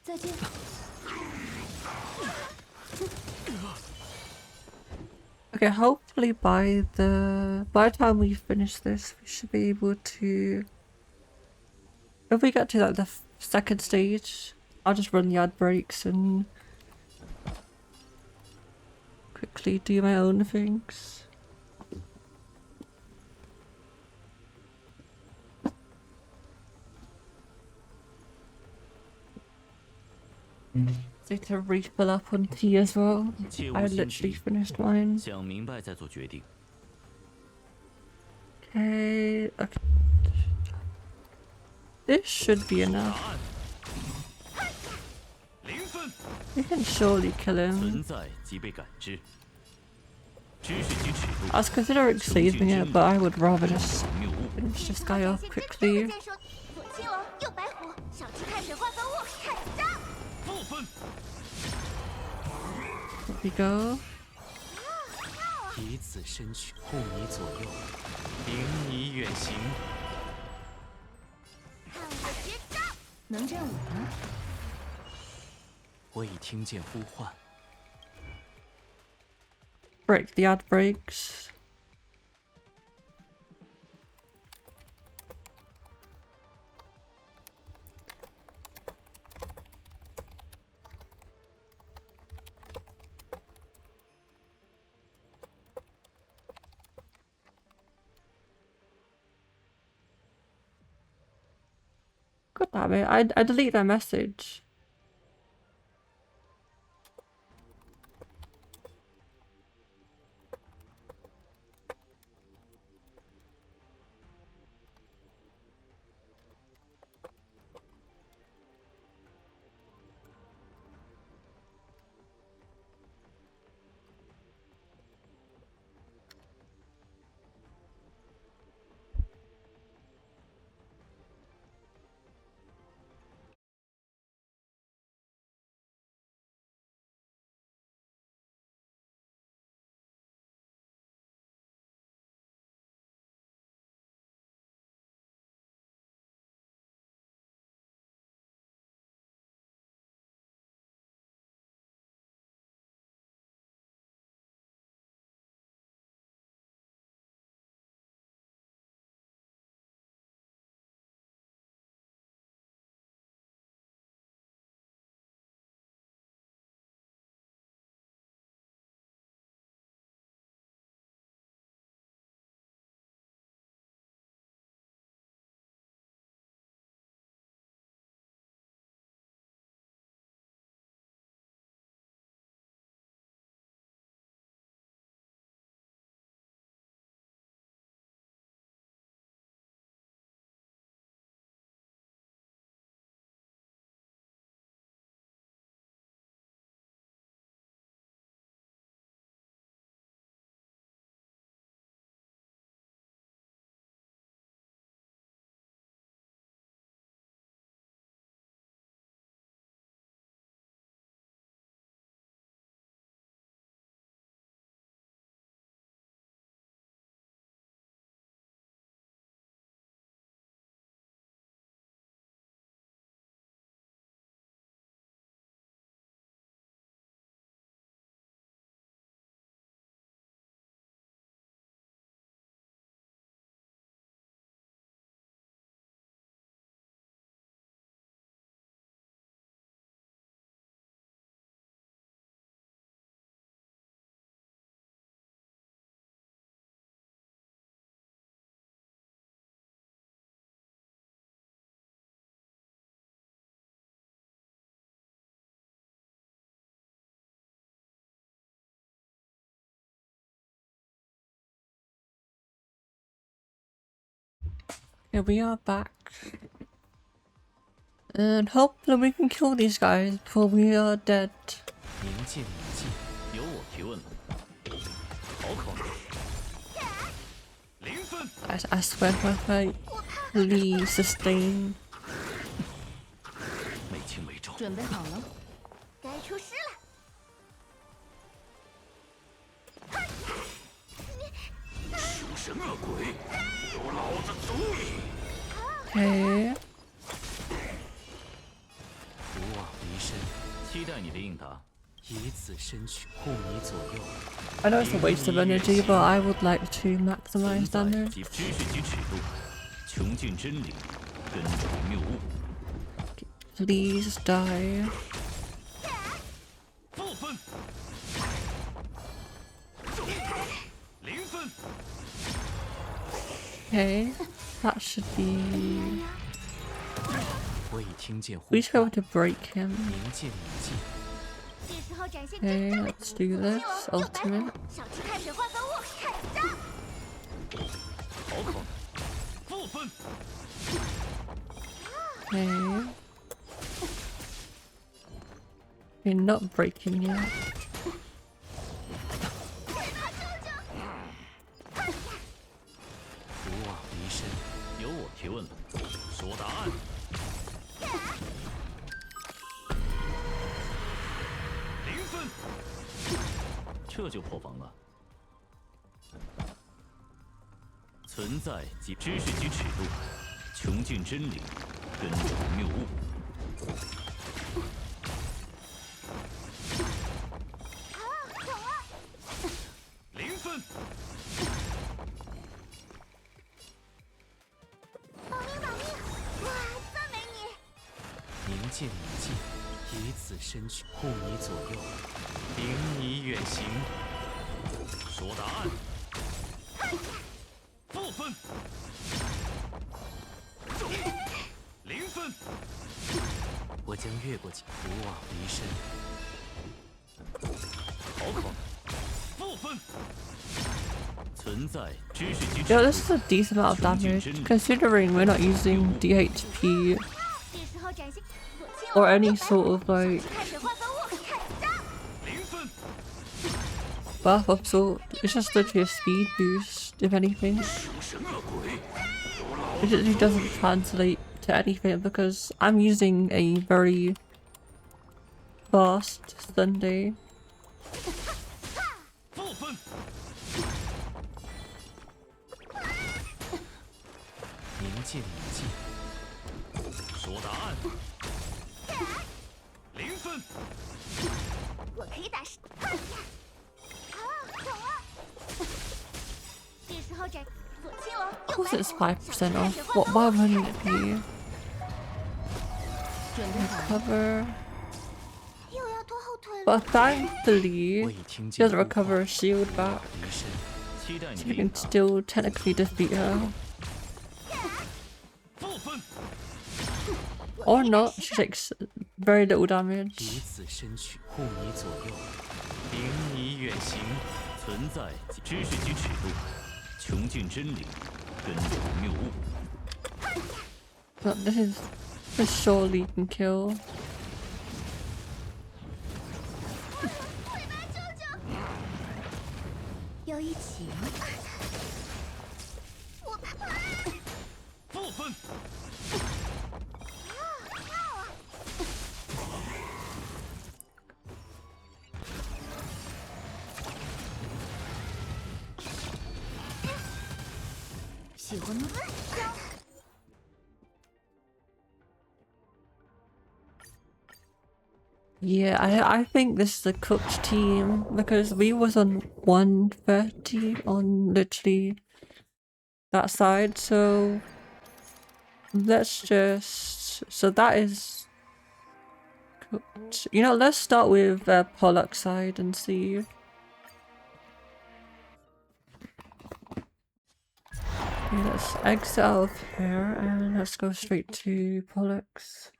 再见。 Okay, hopefully by the time we finish this, we should be able to. If we get to like the second stage, I'll just run the ad breaks and quickly do my own things. Need to refill up on tea as well. 切勿 I 心 literally 急， finished mine. 想明白再做决定。 Okay, okay. This should be 答 enough. 案，零分， We can surely kill him. 存在即被感知，知识及尺度， I was considering saving it, but I would rather just 谬误。 finish this guy 展 off 现真正的 quickly. 剑术。左青龙，右白虎，小气看水化作雾，看招！负分， There we go. 以此身躯护你左右，领你远行。看我绝招！能站稳吗？我已听见呼唤。 Break the ad breaks. God damn it, I delete that message. Here we are back. And hopefully we can kill these guys before we are dead. 冥界冥界，由我提问了。好口。零分。I swear my Lee sustain. 没轻没重。准备好了？该出师了。凶神恶鬼，有老子足矣！ Okay. 不枉离身，期待你的应答。以此身躯护你左右。 I know it's a waste of energy, but I would like to maximize 存在 damage. 即知识及尺度，穷尽真理，根除谬误。 Please die. 负分。零分。 Okay. That should be. 我已听见呼 We should be able 唤。 to break him. 冥界冥界，这时候展现 Okay, 真正的 let's do this. 左右白 Ultimate. 虎，小气看水化合物，看招！好口。负分。 Okay. We're not breaking yet. 不枉离身。由我提问了。说答案。零分。这就破防了。存在即知识及尺度，穷尽真理，根除谬误。分，保命保命！哇，赞美你！明鉴你境，以此身躯护你左右，领你远行。说答案。负分，0分。我将越过不枉离身。好口，负分。存在知识及 Yeah, 尺 this is 度， a decent amount of damage, considering we're not using DHP 这时候展现左亲 or 我 any 右白 sort 虎 of like 小气看水化作物，开张！ 0分， buff of sort. It's just literally a speed boost, if anything. 属神恶鬼，有老 It literally doesn't translate to anything because I'm using a very fast Sunday. 负分，明鉴你境，说答案。0分，我可以打十。啊，懂了。这时候展左亲我 Of 右 course 白 it's 虎 5% 小气看 off. 水化 What? 作 Why 物， wouldn't it be? 准备好了。 Recover. 又要拖后腿了。 But thankfully, 我已听 she 见 doesn't 呼 recover 唤 her shield 不枉 back. 离身。期待你 So we 领 can 他。 still technically defeat her. 负分， Or not, she takes very little damage. 以此身躯护你左右，领你远行。存在知识及尺度，穷尽真理，根除谬误。 But this surely can kill. 尾巴舅舅，要一起吗？我负分，喜欢吗？ Yeah, I think this is a cooked team because we was on 130 on literally that side, so let's just, so that is cooked. You know, let's start with Pollock's side and see. Okay, let's exit out of here and let's go straight to Pollock's.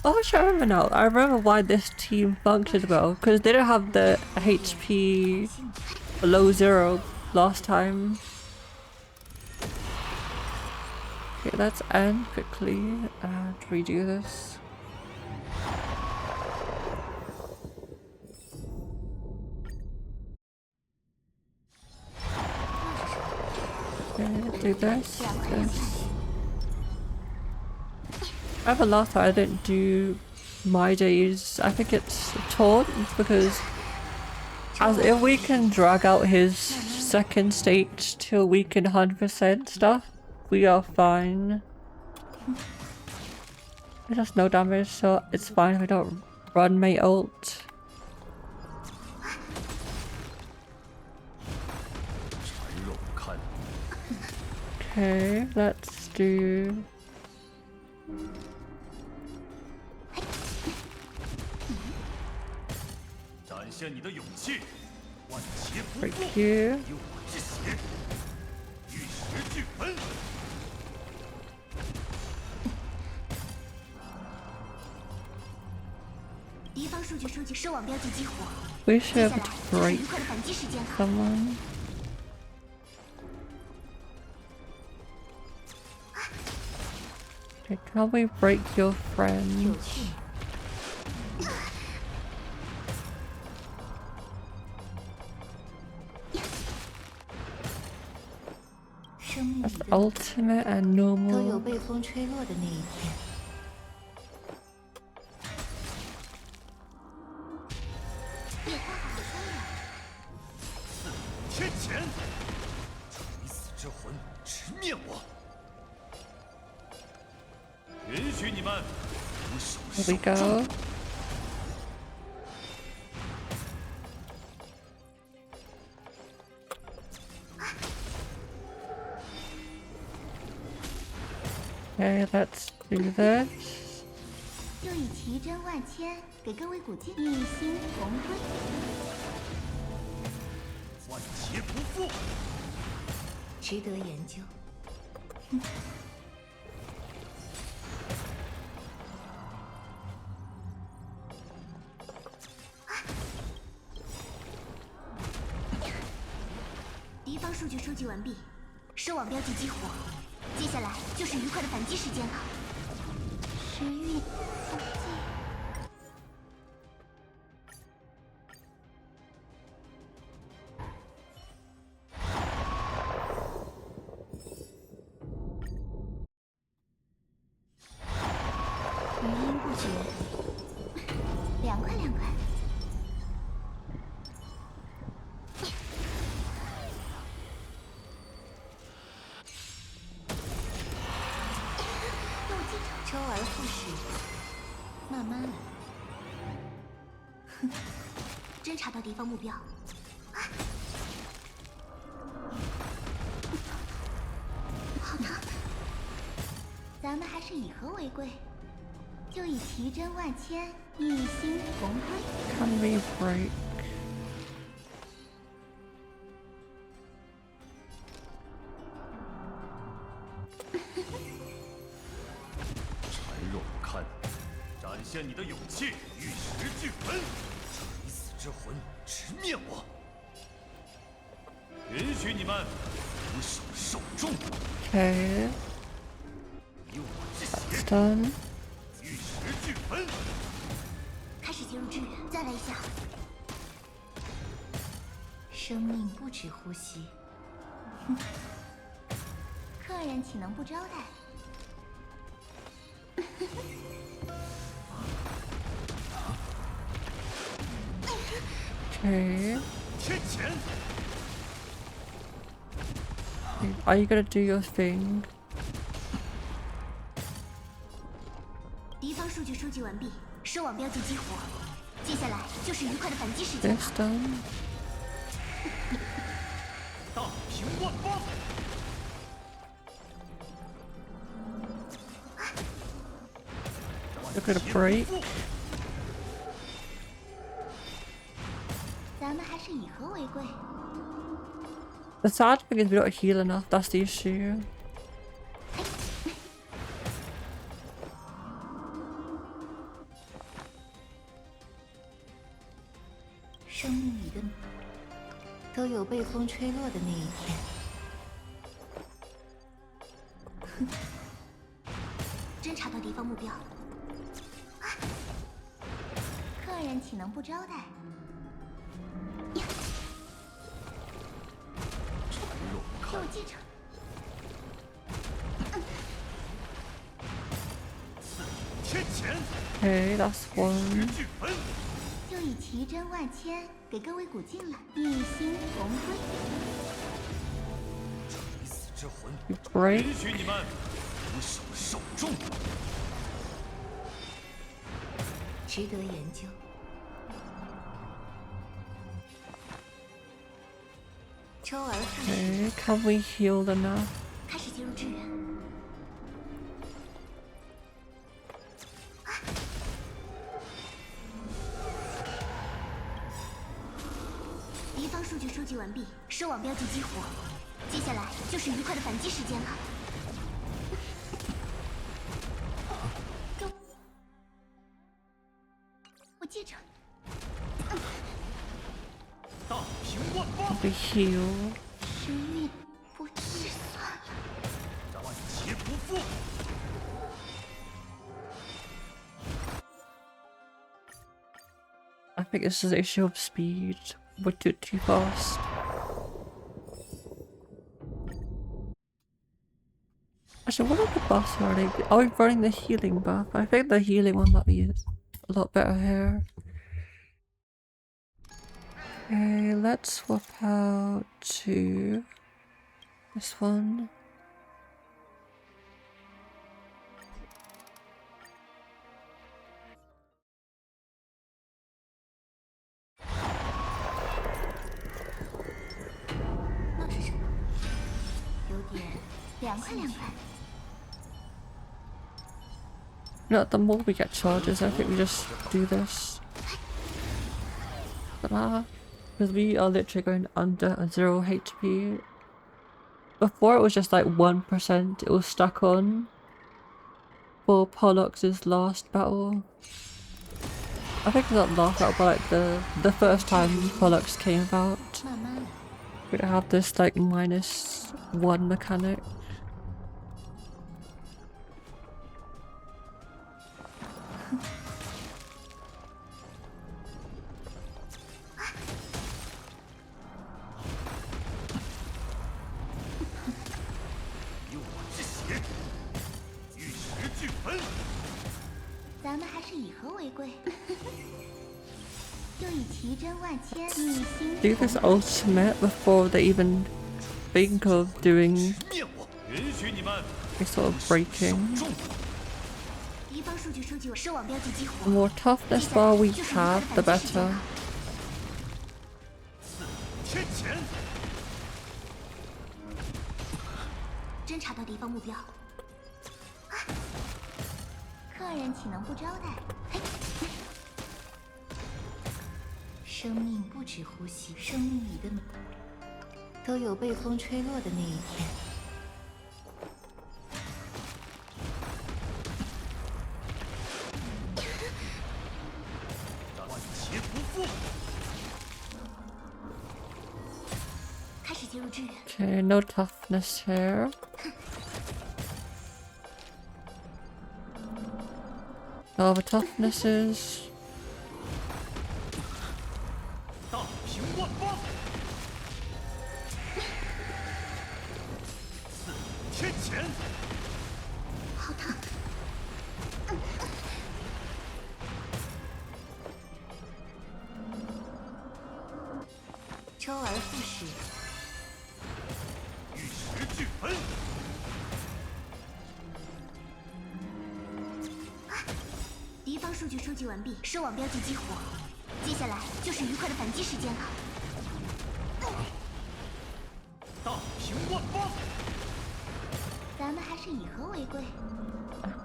Oh, actually, I remember now. I remember why this team functioned well, because they don't have the HP below 0 last time. Okay, let's end quickly and redo this. Okay, do this. I remember last time I didn't do my days. I think it's taunt because as if we can drag out his second stage till we can 100% stuff, we are fine. It does no damage, so it's fine if we don't run my ult. 缠肉不堪。 Okay, let's do. 展现你的勇气，万劫不 Break 复， you. 以我之血，玉石俱焚。 敌方数据收集收网标记激活， We 接 should 下 be 来 able 就 to 是 break 愉快的反击时间了。 someone. Okay, can we break your 有 friend? 趣。生命 That's 里的 ultimate and 都有 normal. 被风吹落的那一天。 Okay, can we break your friend? 有被风吹落的那一天。 有趣。 有趣。 有趣。 有趣。 有趣。 有趣。 有趣。 有趣。天谴！垂死之魂，直面我！允许你们俯首 Here 受 we 众。 go. Okay, let's do this. 就以奇珍万千给各位古镜一心同归，万劫不复。值得研究。敌方数据收集完毕，收网标记激活，接下来就是愉快的反击时间了。时运不济。余音不绝，凉快凉快。周而复始，慢慢来。侦查到敌方目标。好疼！咱们还是以和为贵，就以奇珍万千，一心同归。 Can we break? 柴若不堪，展现你的勇气，玉石俱焚！垂死之魂，直面我！允许你们俯首受众。 Okay, 以我之血， done. 玉石俱焚！开始介入支援，再来一下。生命不止呼吸。客人岂能不招待？ Okay. 天谴！ Are you gonna do your thing? 敌方数据收集完毕，收网标记激活，接下来就是愉快的反击时间了。 This done. 大平万方！ You're gonna break. 咱们还是以和为贵。 The sad thing is we don't heal enough. That's the issue. 生命里的都有被风吹落的那一天。侦查到敌方目标。客人岂能不招待？给我记着。天谴！ Okay, that's 玉 one. 石俱焚！就以奇珍万千给各位古镜了，一心同归。垂死之魂， You break. 允许你们俯首受众。值得研究。周而复始， Okay, can we heal enough? 开始介入支援。敌方数据收集完毕，收网标记激活，接下来就是愉快的反击时间了。我记着。大平万方！ We heal. 时运不济，算了。万劫不复！ I think this is an issue of speed. We do it too fast. Actually, what are the buffs running? Are we running the healing buff? I think the healing one might be a lot better here. Okay, let's swap out to this one. No, the more we get charges, I think we just do this. Because we are literally going under a 0 HP. Before it was just like 1% it was stuck on for Pollux's last battle. I think not last battle, but like the first time Pollux came about. We have this like -1 mechanic. Do this ultimate before they even think of doing a sort of breaking. The more toughness bar we have, the better. Okay, no toughness here. All the toughnesses.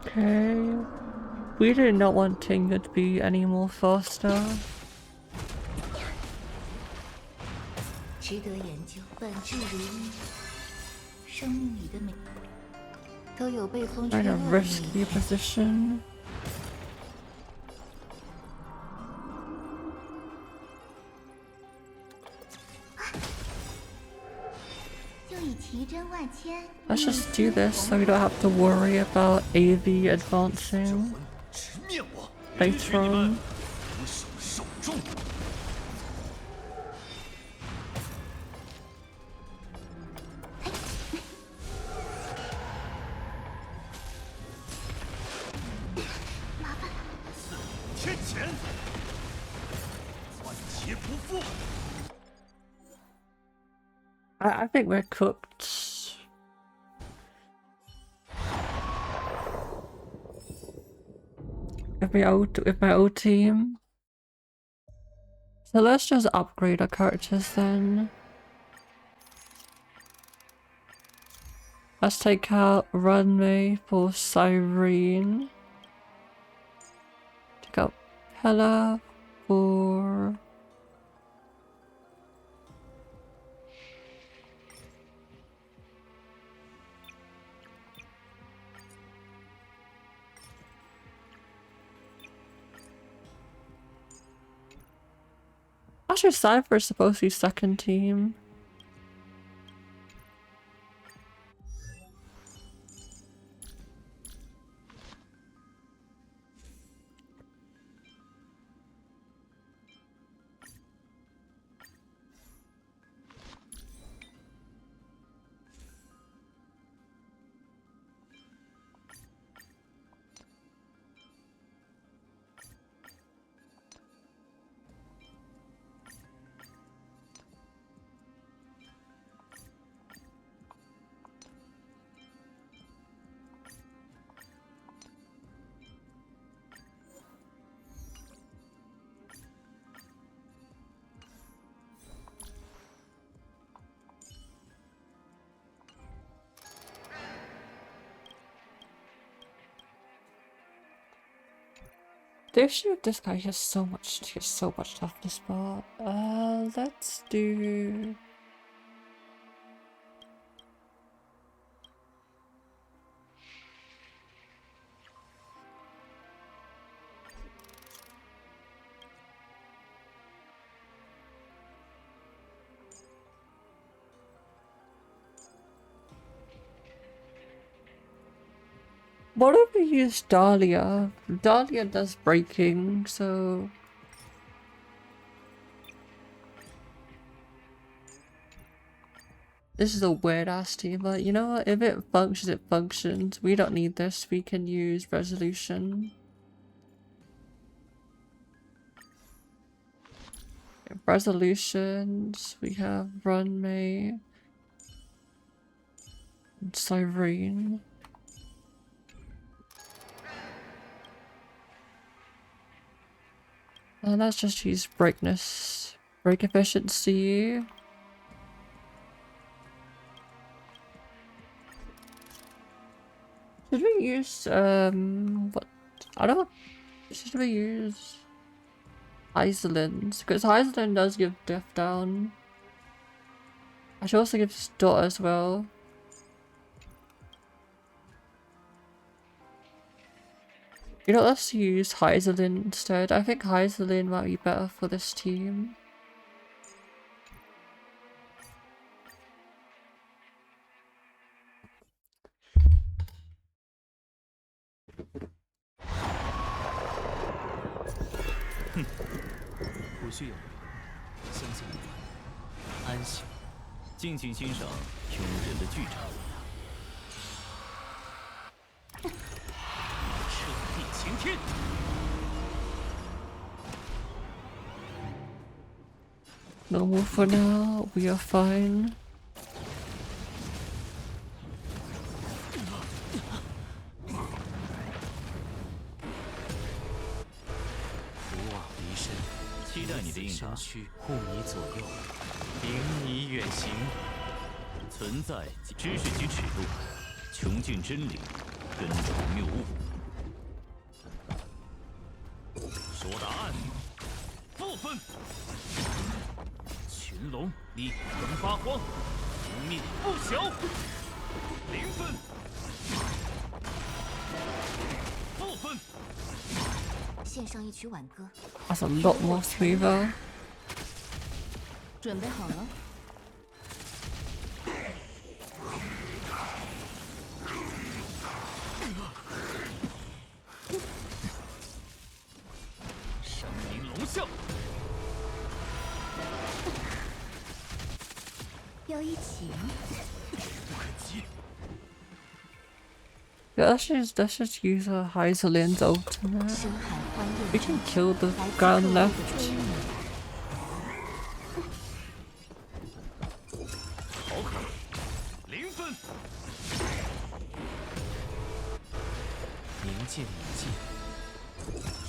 Okay. We do not want Tinga to be any more faster. Kind of risky position. Let's just do this so we don't have to worry about AV advancing later on. I think we're cooked. With my old team. So let's just upgrade our characters then. Let's take out Runway for Cyrene. Take out Pella for... Actually, Cypher is supposed to be second team. The issue with this guy, he has so much toughness, but let's do. What if we use Dahlia? Dahlia does breaking, so... This is a weird ass team, but you know what? If it functions, it functions. We don't need this. We can use resolution. Resolutions. We have Runmate. Cyrene. And let's just use brightness. Break efficiency. Should we use what? I don't know. Should we use Iceland? Because Iceland does give death down. I should also give Dot as well. You know, let's use Heiselin instead. I think Heiselin might be better for this team. Hmm. 无需有人，相信我，安心。尽情欣赏庸人的剧场。彻地擎天。 Normal for now, we are fine.身躯护你左右，领你远行。存在知识及尺度，穷尽真理，根除谬误。说答案。部分。群龙，你能发慌，无命不朽。0分。部分。 献上一曲挽歌。 That's a lot more smoother. 准备好了。声名龙啸。要一起吗？不可及。 Yeah, let's just use a Heiselin's ultimate. We can kill the guy on the left. 好可，0分。明镜已尽，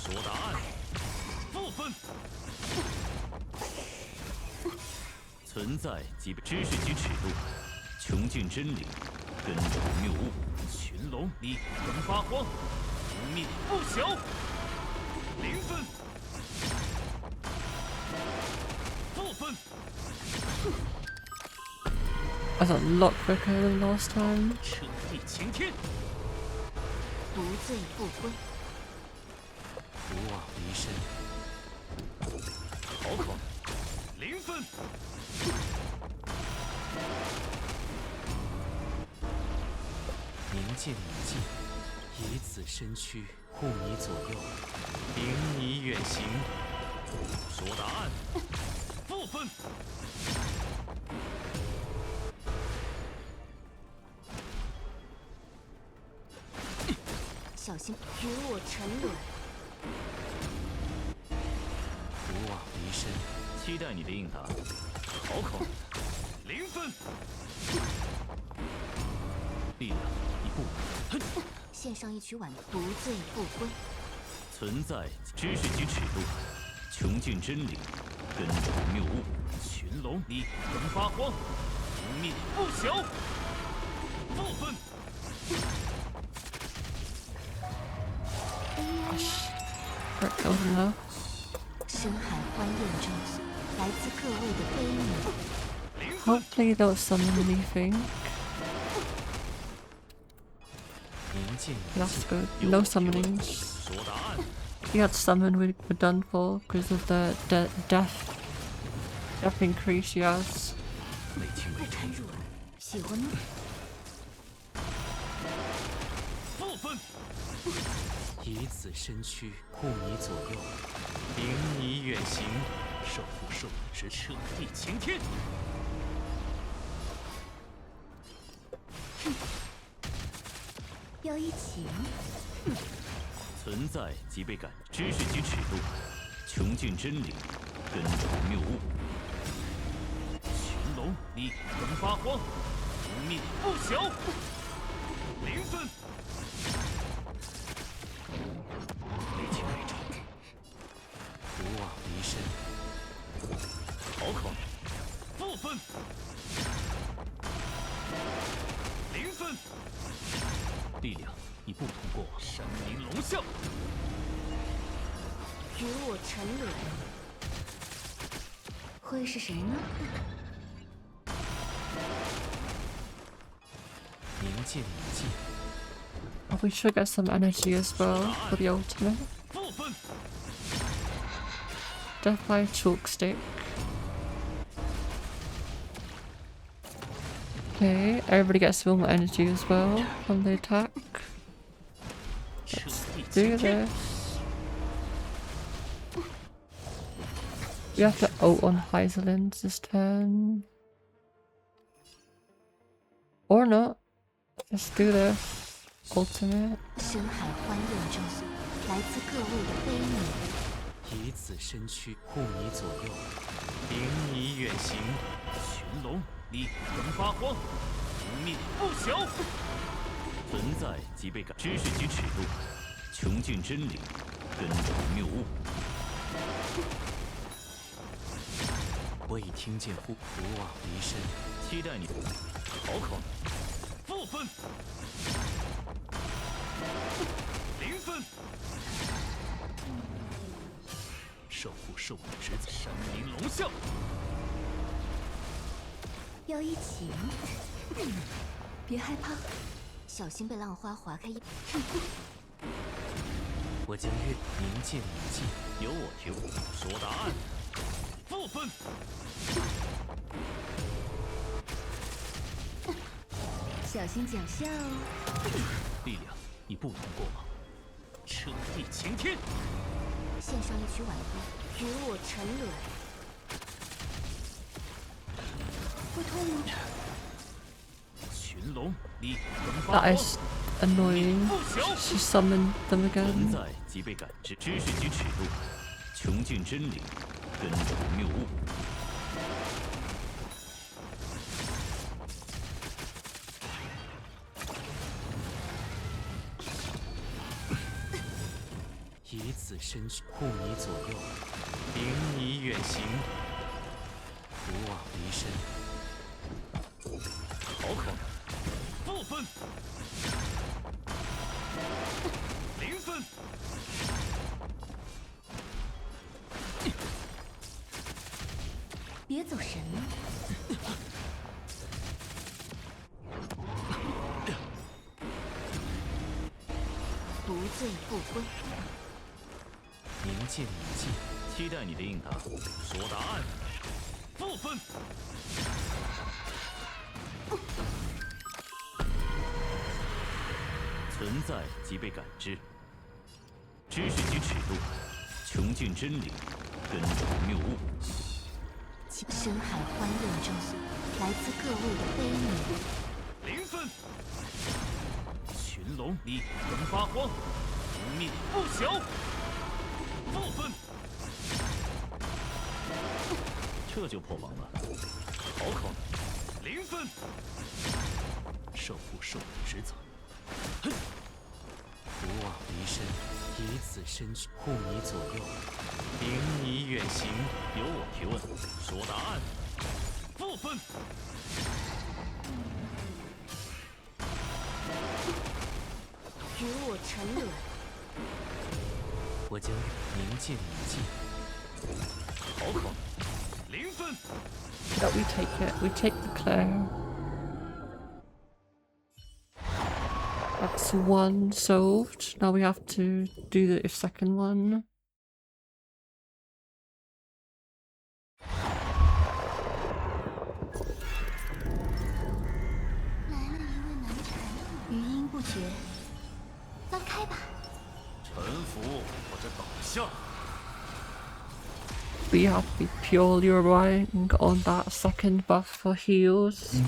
说答案。部分。存在即知识及尺度，穷尽真理，根除谬误。 群龙，你能发慌，无命不朽。0分。部分。 That's a lot quicker than last time. 彻地擎天。不醉不归。不枉离身。好口。0分。 明镜已尽，以此身躯护你左右，领你远行。说答案。部分。小心与我沉沦。不枉离身。期待你的应答。好口。0分。力量。 献上一曲挽歌，不醉不归。存在知识及尺度，穷尽真理，根除谬误。群龙，你能发慌，无命不朽。部分。frick, that wasn't enough. 深海欢宴中，来自各位的悲鸣。 Hopefully they'll summon anything. 明镜 That's good. No summonings. 说答案。 If you had summoned, we're done for because of the death increase he has. 为情为重，喜欢吗？部分以此身躯护你左右，领你远行，守护是我的职彻地擎天。要一起吗？存在即被感知，知识即尺度，穷尽真理，根除谬误。群龙，你能发慌，无命不朽。0分，为情为重，不枉离身。好口，负分。0分，力量已不同过往。神灵龙啸，与我沉沦，会是谁呢？明镜已尽， Oh, we should get some energy as well for the ultimate. 负分。 Death by chalk stick. Okay, everybody gets some more energy as well from the attack. 彻地 Do 擎天。 this. We have to ult on Heiselins this turn. Or not. Let's do this. Ultimate. 深海欢宴中，来自各位的悲鸣。以此身躯护你左右，领你远行。群龙，你能发慌，无命不朽。存在即被感，知识即尺度，穷尽真理，根除谬误。我已听见不枉离身。期待你。好口，负分。0分，守护是我的职责。神灵龙啸，要一起吗？别害怕，小心被浪花划开一。我将越明镜已尽，由我提问，说答案。负分。小心脚下哦。力量已不同过往。彻地擎天，献上一曲晚歌，与我沉沦。会痛吗？群龙，你能发 That 慌， is annoying. 不朽。 She summoned them 存 again. 在即被感知，知识即尺度，穷尽真理，根除谬误。以此身躯护你左右，领你远行，不枉离身。好口，负分。0分，别走神了。不醉不归。明镜已尽，期待你的应答。说答案。负分。存在即被感知，知识即尺度，穷尽真理，根除谬误。深海欢宴中，来自各位的悲鸣。 0分，群龙，你能发慌，无命不朽。负分，这就破防了。好口，0分。守护是我的职责。不枉离身，以此身躯护你左右，领你远行。由我提问，说答案。负分，与我沉沦。我将冥剑以尽。好口，0分。 That we take it. We take the Claire. That's one solved. Now we have to do the second one. 来了一位男臣，余音不绝。翻开吧。臣服或者倒下。 We have to be purely relying on that second buff for heals.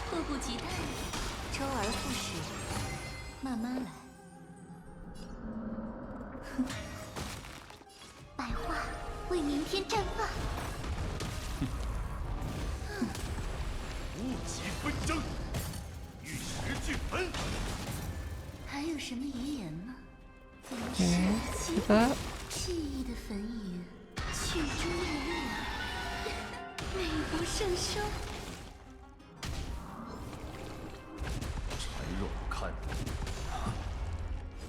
迫不及待，周而复始，慢慢来。百花为明天绽放。无极纷争，玉石俱焚。还有什么遗言吗？粉饰 Okay, 起 do that. 记忆的坟茔，曲终人亡，美不胜收。柴若堪，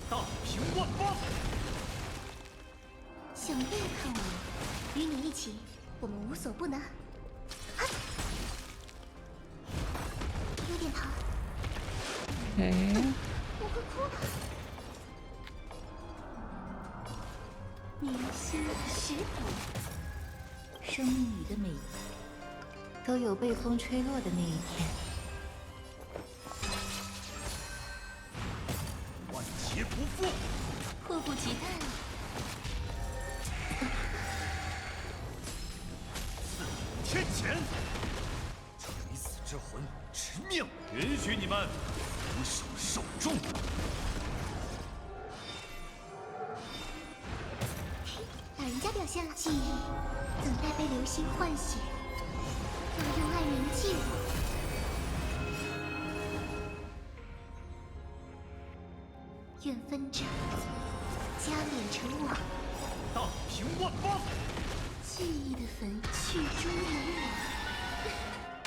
大平万方。想背叛我，与你一起，我们无所不能。啊！有点疼， Okay. 我会哭的。明星食谱，生命里的每一都有被风吹落的那一天。万劫不复。迫不及待了。天谴！垂死之魂，执命！允许你们俯首受众。老人家表现了，记忆等待被流星唤醒，要让爱铭记我。愿纷争加冕成我，大平万方。记忆的坟，曲终人亡，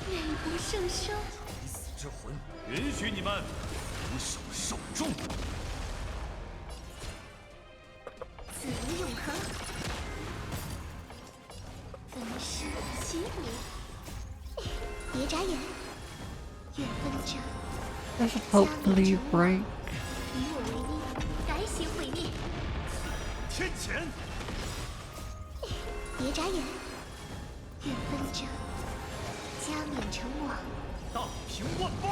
美不胜收。垂死之魂，允许你们俯首受众。子无永恒，粉饰起舞。别眨眼，愿纷争 That should hopefully break. 以我为因，改写毁灭。天谴！别眨眼，愿纷争加冕成我。大平万方。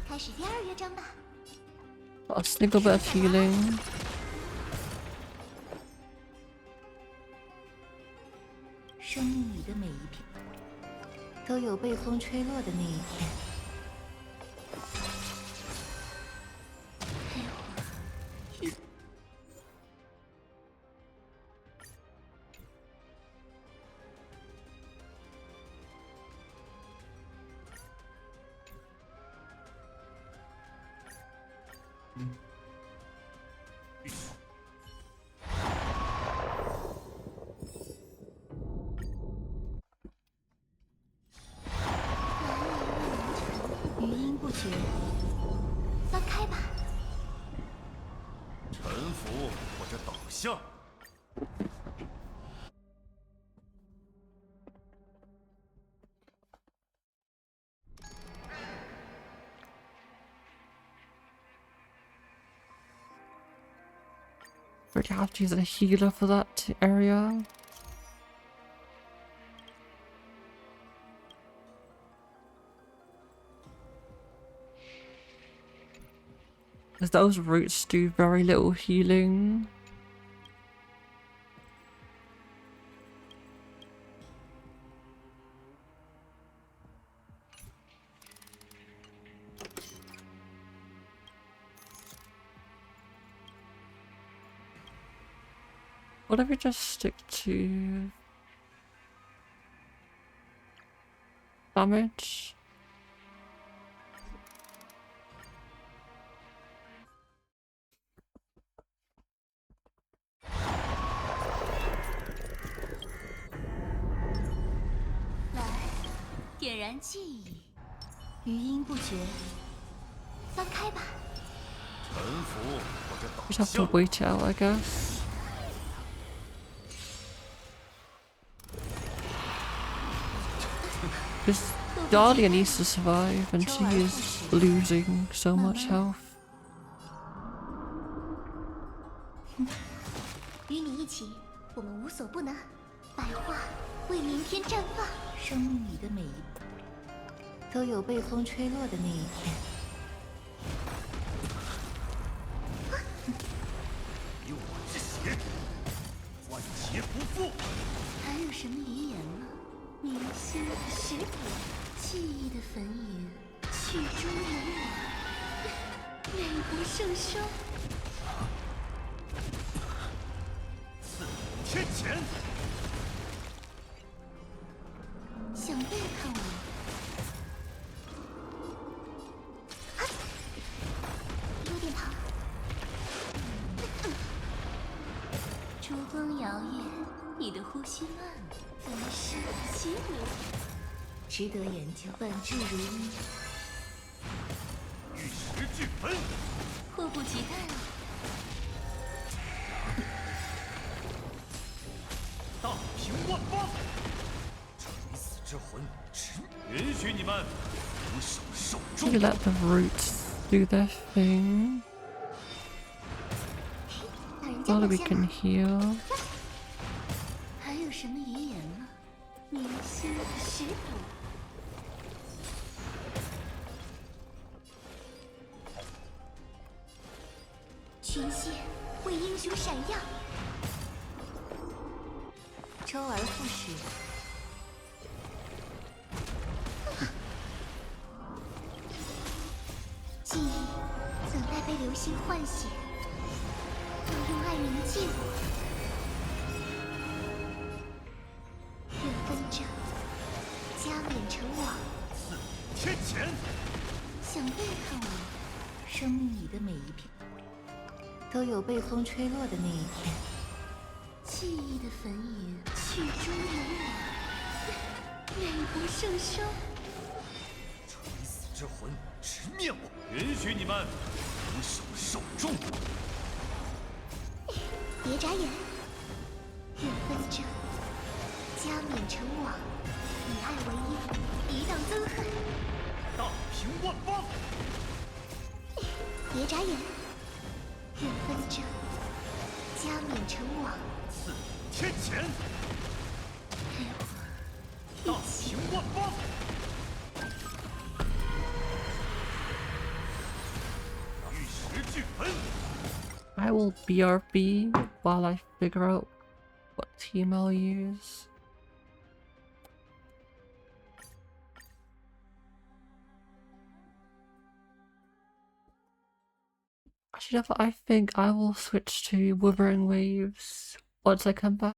开始第2乐章吧。 Got a sniggle bit of healing. 生命里的每一片，都有被风吹落的那一天。黑火，余音不绝。翻开吧。臣服或者倒下。Really have to use a healer for that area. Because those roots do very little healing. What if we just stick to damage? 余音不绝，翻开吧。臣服或者 Just 倒 have to 向。 wait it out, I guess. Because Dahlia needs to survive, and she is losing so much health. 与你一起，我们无所不能。百花为明天绽放。生命里的每一步，都有被风吹落的那一天。以我之血，万劫不复。还有什么遗言吗？明星食谱，记忆的焚云，曲终人亡，美不胜收。刺你天谴！想背叛我？啊，有点疼。烛光摇曳，你的呼吸慢了，粉饰起舞，值得研究。本质如一，玉石俱焚。迫不及待了。大平万方。垂死之魂，允许你们俯首受众。 You let the roots do their thing. 老人家 While 表 we 现 can 了。 heal. 还有什么遗言吗？明星食谱。群星为英雄闪耀，周而复始。记忆怎奈被流星唤醒？要用爱铭记我。愿跟着加冕成王。天谴！想背叛我？生命里的每一片，都有被风吹落的那一天。记忆的焚云，曲终人亡，美不胜收。垂死之魂，直面我！允许你们俯首受众。别眨眼，愿跟着加冕成王，以爱为衣，抵挡憎恨。大平万方。别眨眼，愿跟着加冕成王，刺天谴！陪我大一起。平万方。玉石俱焚。 I will BRB while I figure out what team I'll use. Actually, I think I will switch to Wuthering Waves once I come back.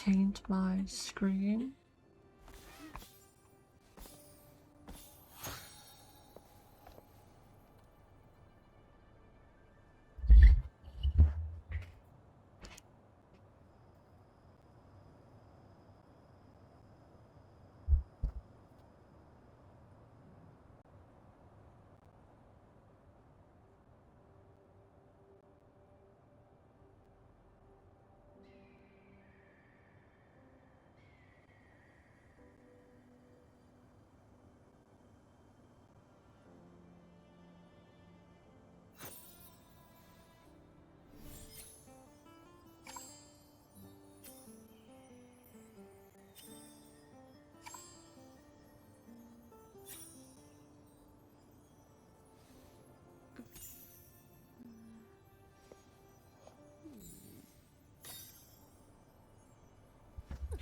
change my screen.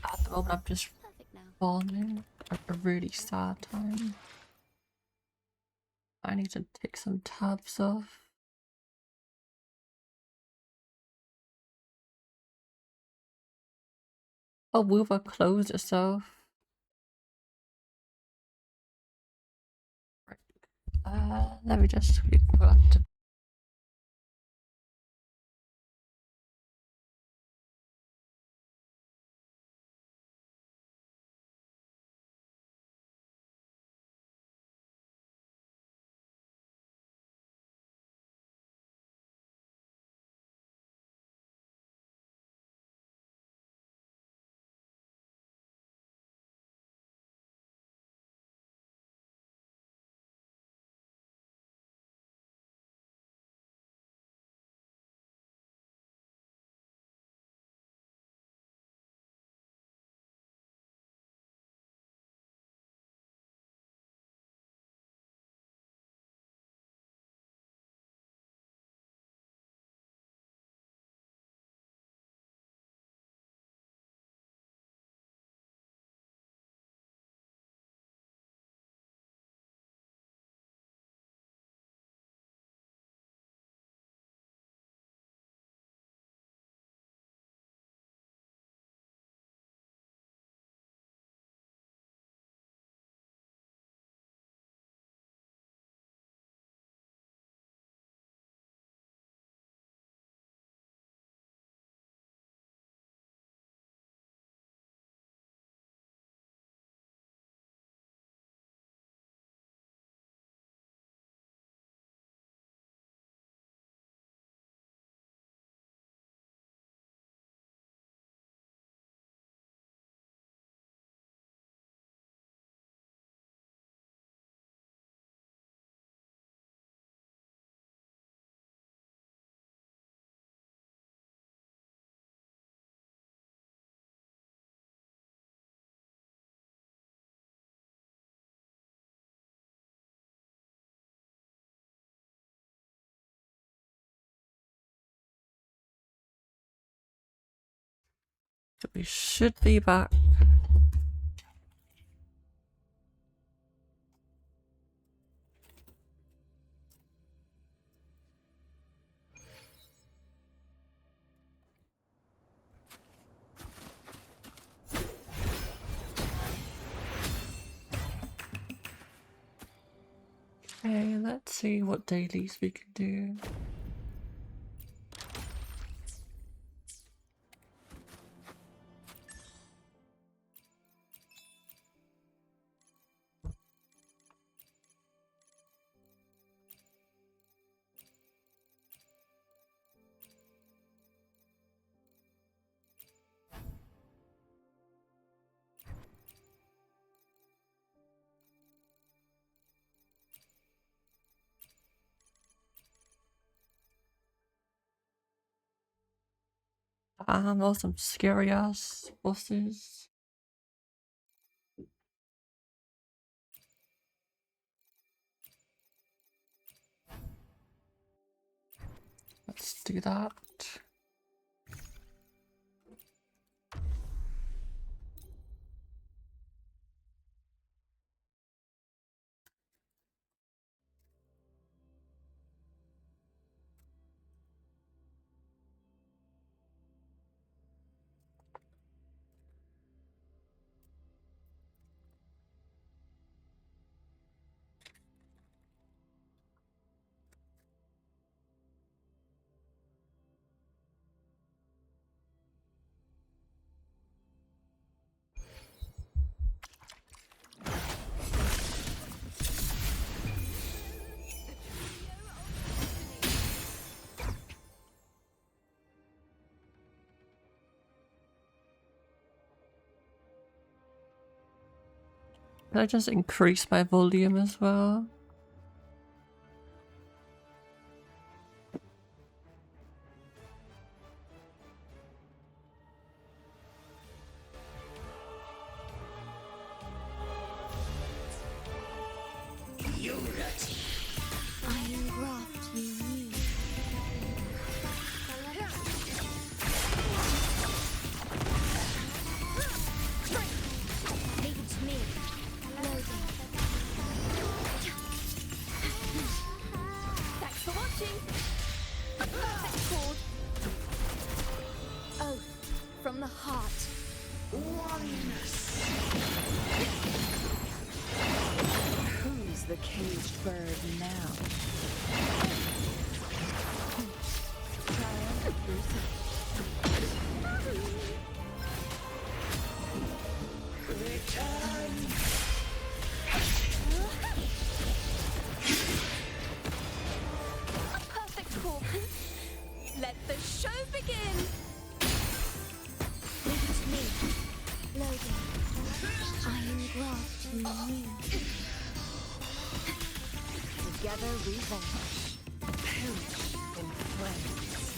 At the moment, I'm just Perfect now. falling a really sad time. I need to take some tabs off. Oh, Woover closed itself. Let me just pull up to. We should be back. Okay, let's see what dailies we can do. There's some scary ass bosses. Let's do that. Can I just increase my volume as well? Iron graft you knew. Leave it to me. Loading. Thanks for watching. Perfect chord. Oath from the heart. Who's the caged bird now? Triumph yourself. A perfect chord. Let the show begin. Leave it to me. Loading. Iron graft you knew. Together revenge. Perish in flames.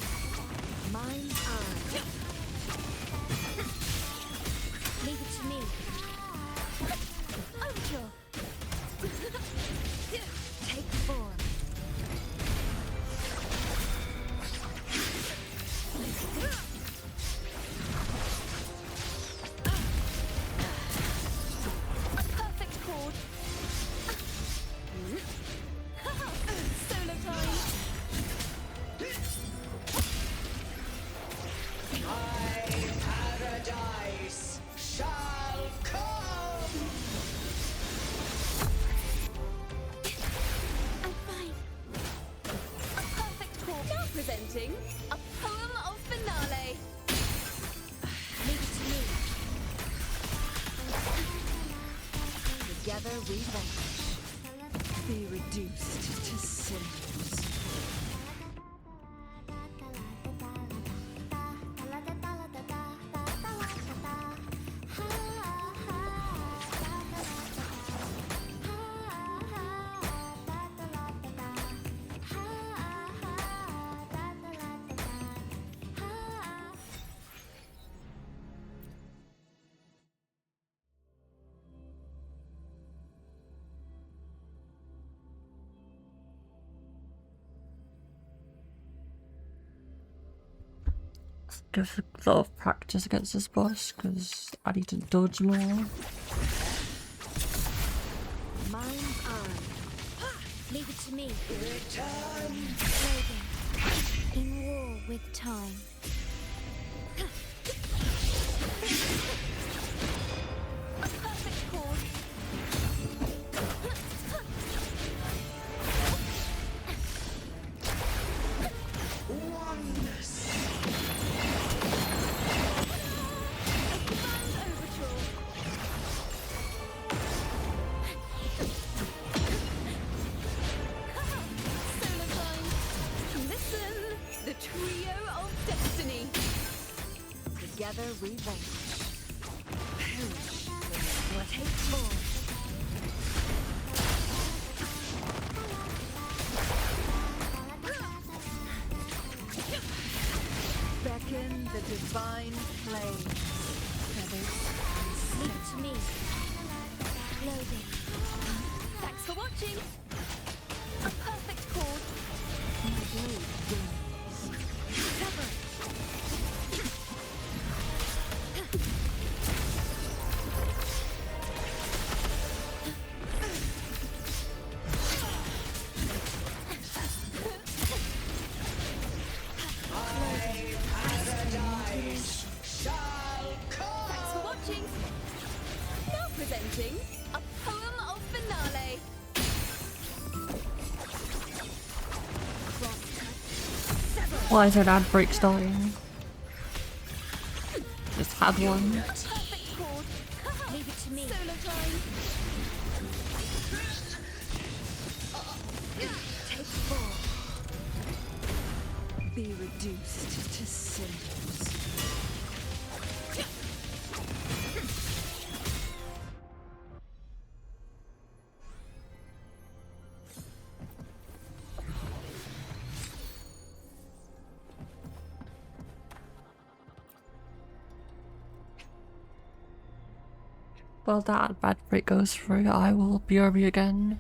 Mind's eye. Leave it to me. Overture. Take form. A perfect chord. Solo time. Paradise shall come. I'm fine. A perfect chord. Now presenting a poem of finale. Leave it to me. Together revenge. Be reduced to cinders. Give a lot of practice against this boss because I need to dodge more. Mind's eye. Leave it to me. Return. Loading. In war with time. A perfect chord. Oneness. A grand overture. Solo time. Listen, the trio of destiny. Together revenge. Perish in flames. Take form. Beckon the divine flame. Feathers Leave it to me. Loading. Thanks for watching. A perfect chord. my blade burns. Sever. Paradise shall come. Thanks for watching. Now presenting a poem of finale. Why is it ad break starting? Just had one. Perfect chord. Leave it to me. Solo time. Take form. Be reduced to cinders. Well, that bad break goes through, I will BRB again.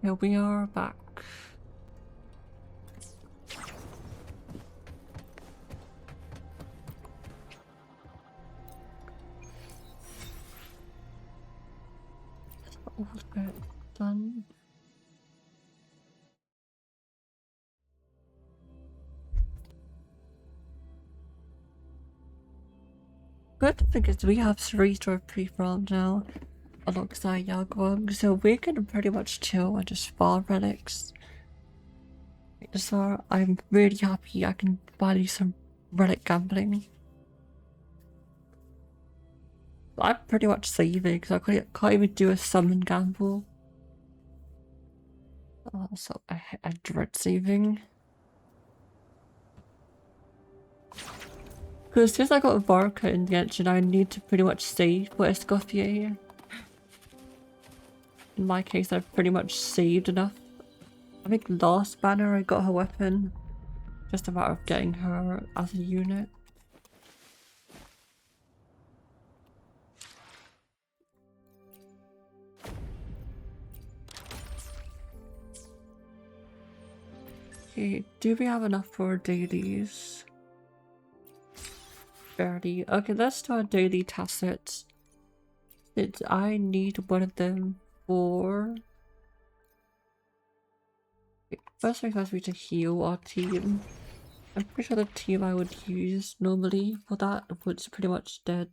Here we are back. All bit done. Good thing is we have 3 trophy farms now alongside Yagwang, so we can pretty much chill and just farm relics. So I'm really happy I can value some relic gambling. I'm pretty much saving because I can't even do a summon gamble. So I dread saving. Because since I got a Varka in the engine, I need to pretty much save for Escoffier. In my case, I've pretty much saved enough. I think last banner I got her weapon. Just a matter of getting her as a unit. Okay, do we have enough for dailies? Barely. Okay, let's do our daily tacit. Since I need one of them for... Okay, first thing first, we need to heal our team. I'm pretty sure the team I would use normally for that was pretty much dead.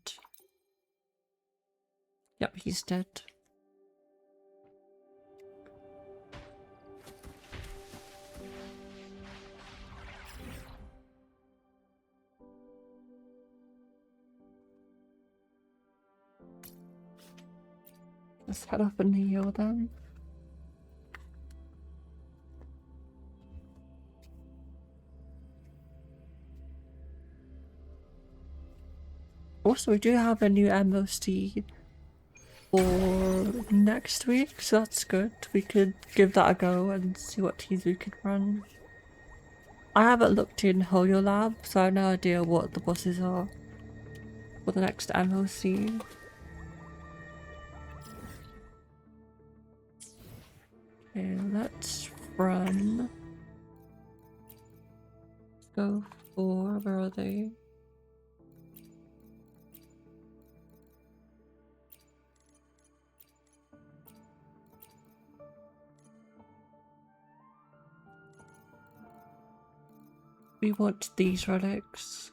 Yep, he's dead. Let's head up and heal them. Also, we do have a new MOC for next week, so that's good. We could give that a go and see what teams we could run. I haven't looked in HoloLab, so I have no idea what the bosses are for the next MOC. Okay, let's run. Let's go for, where are they? We want these relics.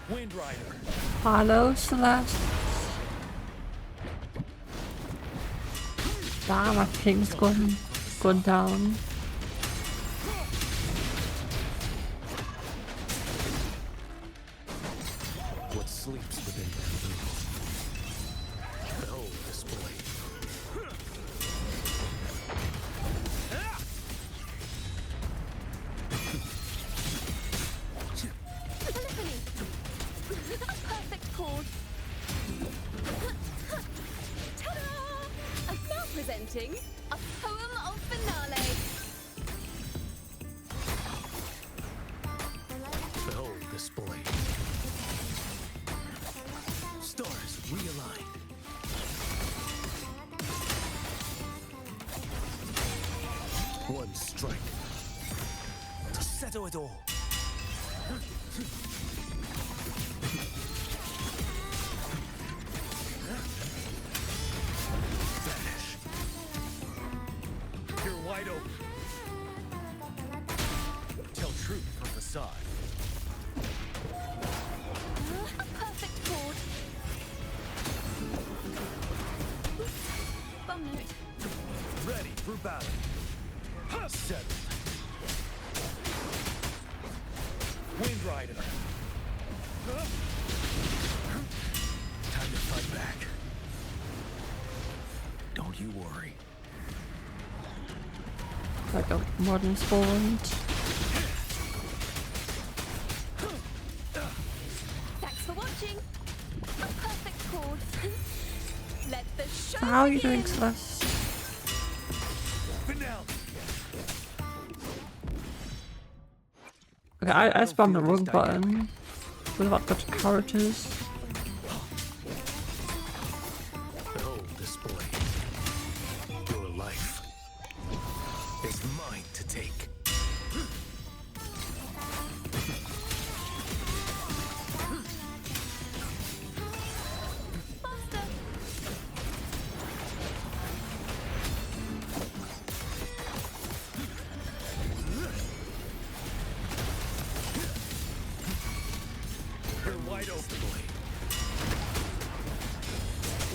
Wind Rider. Hello, Celeste. Damn, my ping's gone down. What sleeps within bamboo? Behold this blade. Perfect chord. Ta-da! I'm now presenting a poem of finale. Behold this blade. Stars realigned. One strike to settle it all. Vanish. You're wide open. Tell truth from the side. A perfect chord. One note. Ready for battle. Settled. Wind Rider. Time to fight back. Don't you worry. Like a modern spawned. Thanks for watching. A perfect course. Let the show So how are you begin. doing, Celeste? Finale. Okay, I spammed the wrong button. With about the characters. Behold this boy. Your life is mine to take. Faster. You're wide open, boy.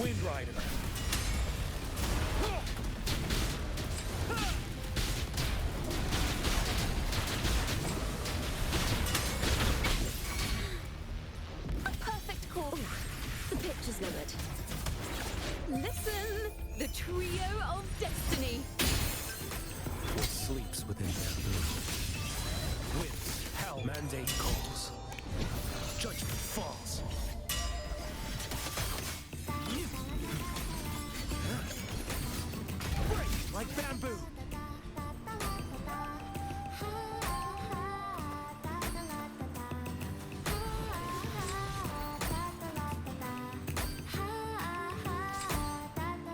Wind Rider. A perfect course. The picture's limit. Listen, the trio of destiny. What sleeps within their moon? Winds, hell, mandate calls. Judgment falls. Break like bamboo.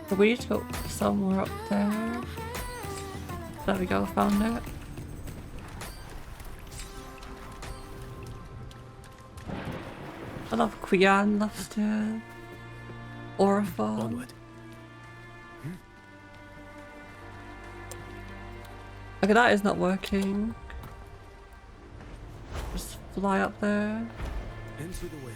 But we need to go somewhere up there. There we go, found it. I love Qian, loves to Aura Farm. Onward. Okay, that is not working. Just fly up there. Into the wind.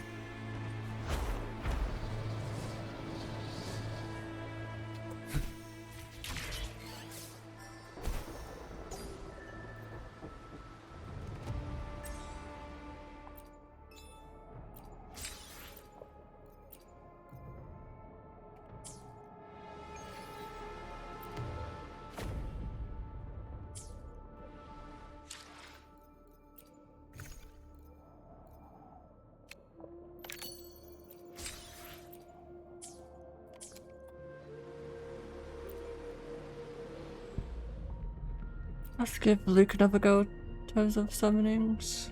Let's give Luke another go in terms of summonings.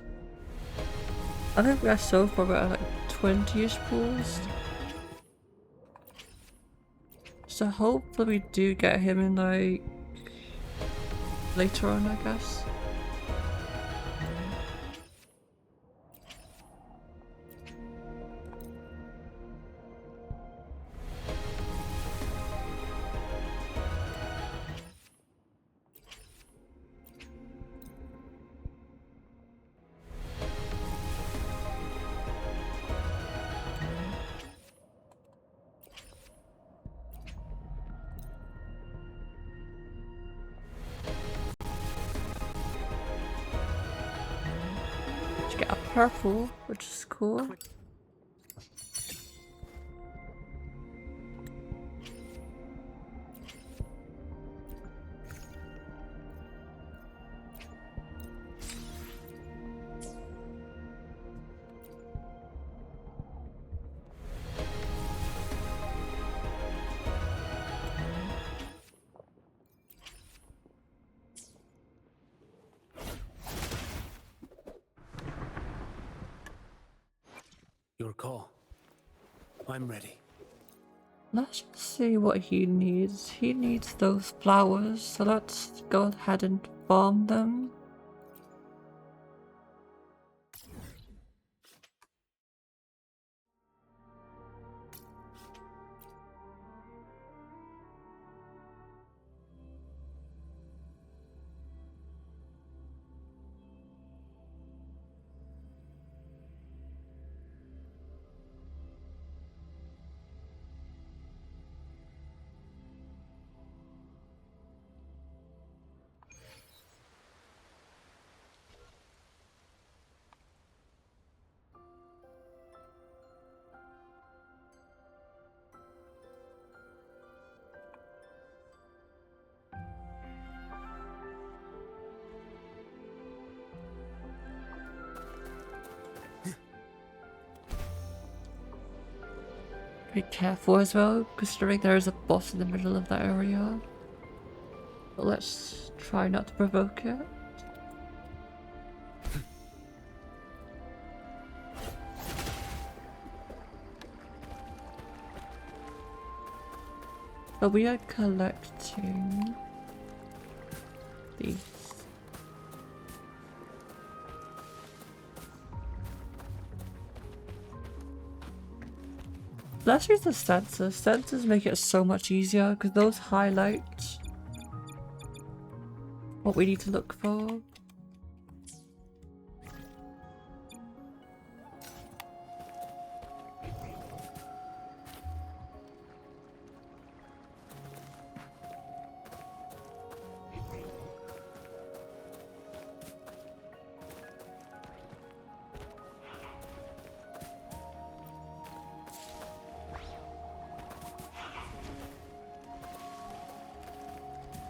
I think we are so far at like 20-ish pools. So hopefully we do get him in like later on, I guess. Get a purple, which is cool. Your call. I'm ready. Let's see what he needs. He needs those flowers, so let's go ahead and farm them. be careful as well, considering there is a boss in the middle of that area. But let's try not to provoke it. But we are collecting these. Let's use the sensors. Sensors make it so much easier because those highlight what we need to look for.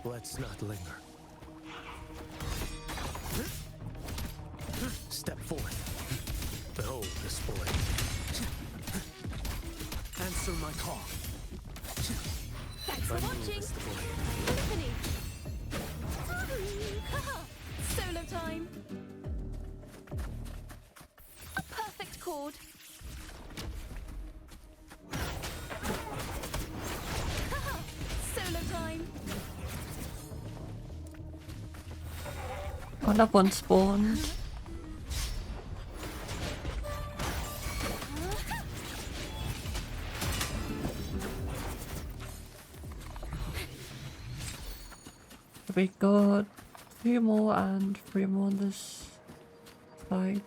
Let's not linger. Step forth. Behold this blade. Answer my call. Thanks for watching. Tiffany. Solo time. A perfect chord. Solo time. Another one spawned. We got 3 more and 3 more on this side.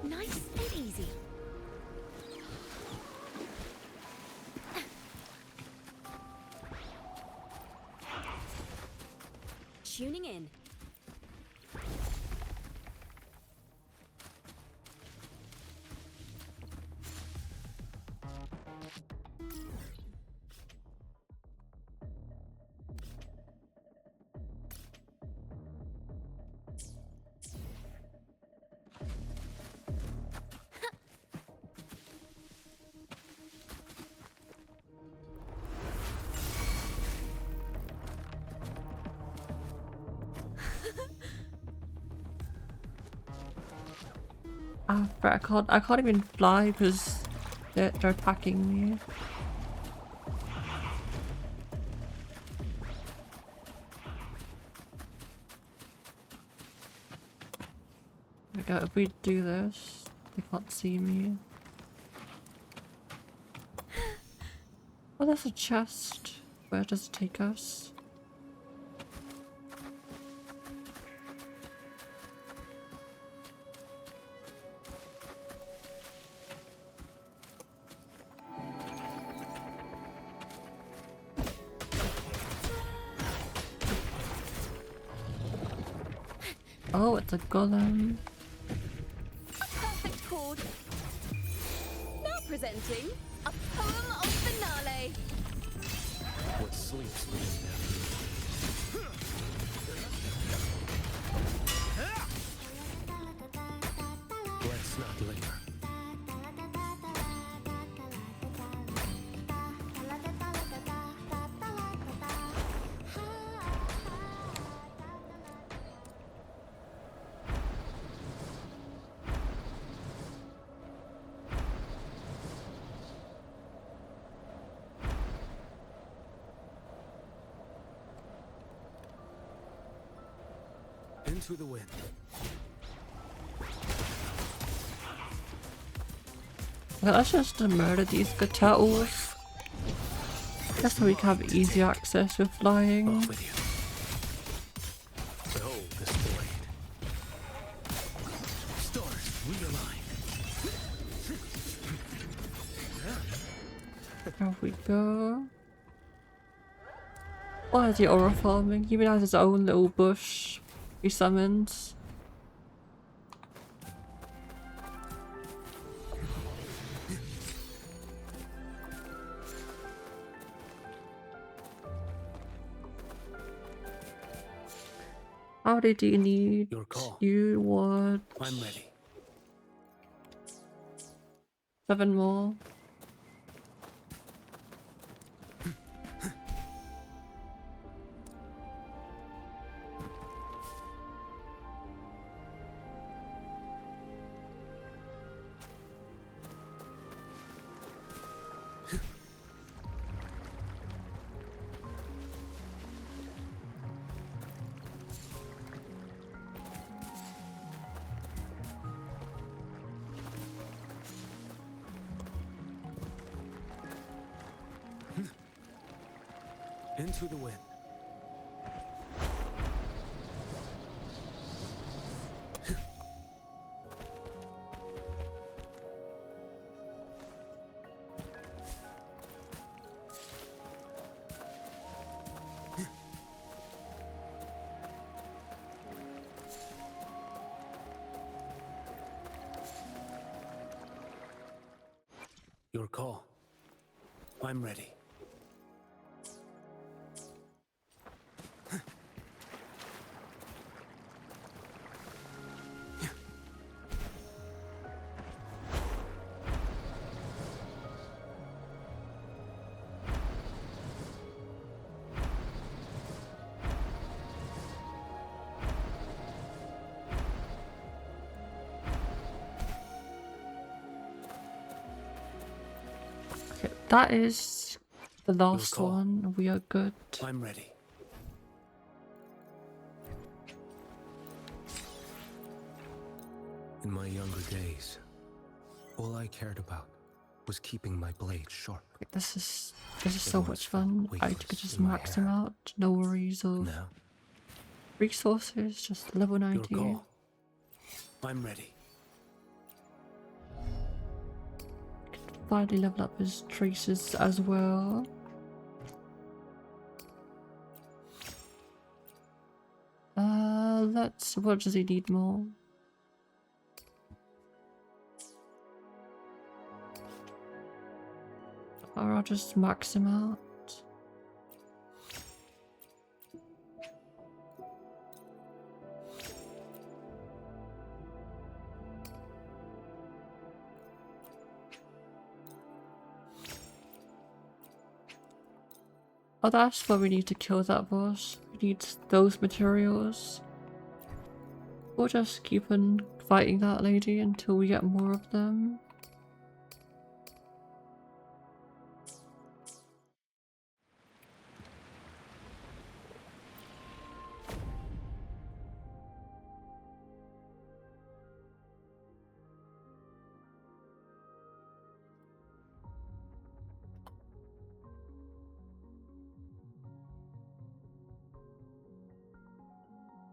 Nice and easy. Tuning in. I can't even fly because they're attacking me. Okay, if we do this, they can't see me. Oh, there's a chest. Where does it take us? Oh, it's a golem. A perfect chord. Now presenting a poem of finale. What sleeps within them? Let's not linger. Into the wind. Well, let's just murder these good turtles. That's so we can have easy access with flying. Off with you. Behold this blade. Stars realign. There we go. Why is he aura farming? He even has his own little bush he summons. How many do you need? Your call. You want I'm ready. 7 more. Into the wind. Your call. I'm ready. Okay, that is the last call. one. We are good. I'm ready. In my younger days, all I cared about was keeping my blade sharp. This is so Everyone's much fun. I weightless could just in my max him hand. out. No worries of Now, resources. Just level your 90. call. I'm ready. Finally level up his traces as well. What does he need more? Or I'll just max him out. Oh, that's why we need to kill that boss. We need those materials. We'll just keep on fighting that lady until we get more of them.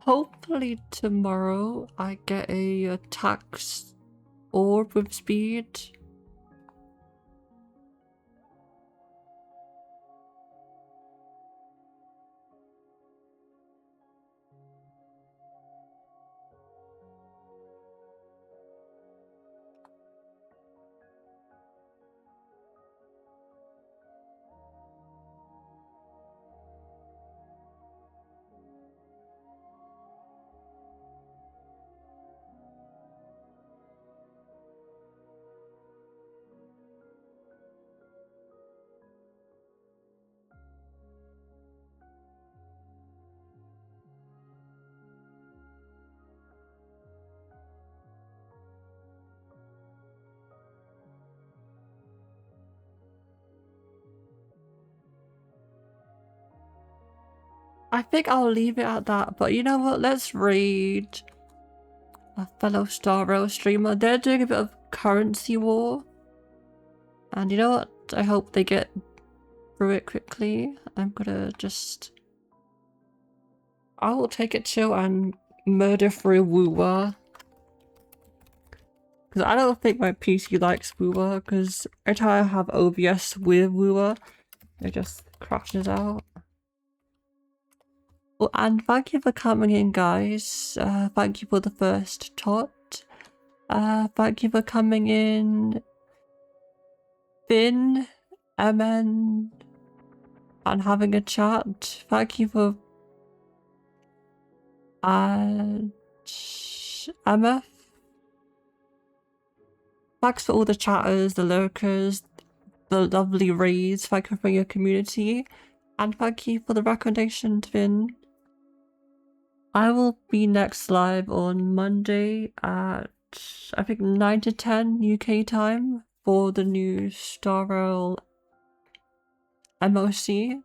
Hopefully tomorrow I get a attack orb with speed. I think I'll leave it at that, but you know what? Let's read a fellow Star Rail streamer. They're doing a bit of currency war. And you know what? I hope they get through it quickly. I'm gonna just... I will take it chill and murder through Woowa. Because I don't think my PC likes Woowa, because every time I have OBS with Woowa, it just crashes out. Oh, and thank you for coming in, guys. Thank you for the first tot. Thank you for coming in, Finn, MN, and having a chat. Thank you for Emma. Thanks for all the chatters, the lurkers, the lovely raids. Thank you for your community. And thank you for the recommendation, Finn. I will be next live on Monday at, I think, 9 to 10 UK time for the new Star Rail MOC.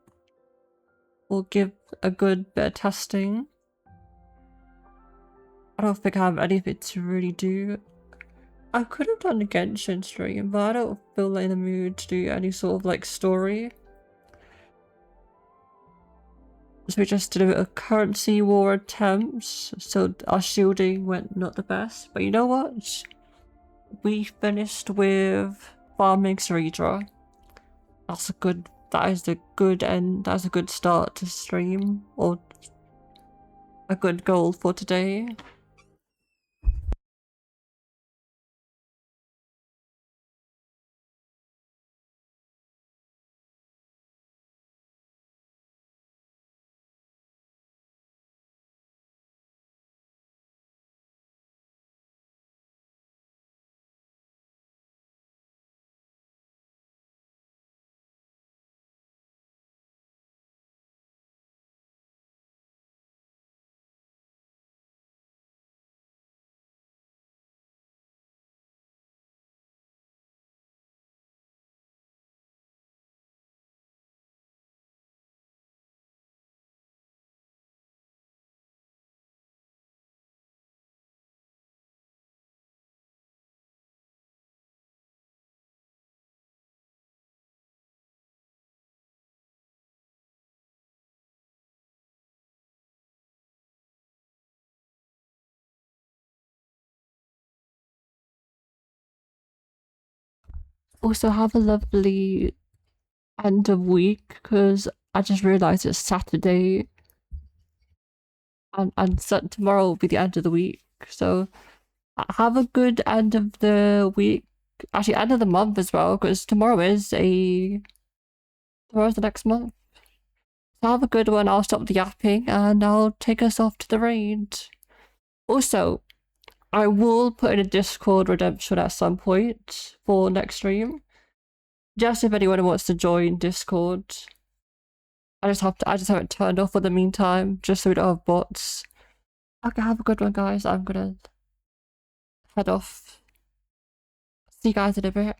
We'll give a good bit of testing. I don't think I have anything to really do. I could have done a Genshin stream, but I don't feel like in the mood to do any sort of like story. So we just did a bit of currency war attempts, so our shielding went not the best. But you know what? We finished with farming Ceredra. That is a good end, that's a good start to stream, or a good goal for today. Also have a lovely end of week, because I just realised it's Saturday and tomorrow will be the end of the week. So have a good end of the week. Actually, end of the month as well, because tomorrow's the next month. So have a good one. I'll stop the yapping and I'll take us off to the raid. Also, I will put in a Discord redemption at some point for next stream. Just if anyone wants to join Discord. I just have it turned off for the meantime, just so we don't have bots. Okay, have a good one, guys. I'm gonna head off. See you guys in a bit.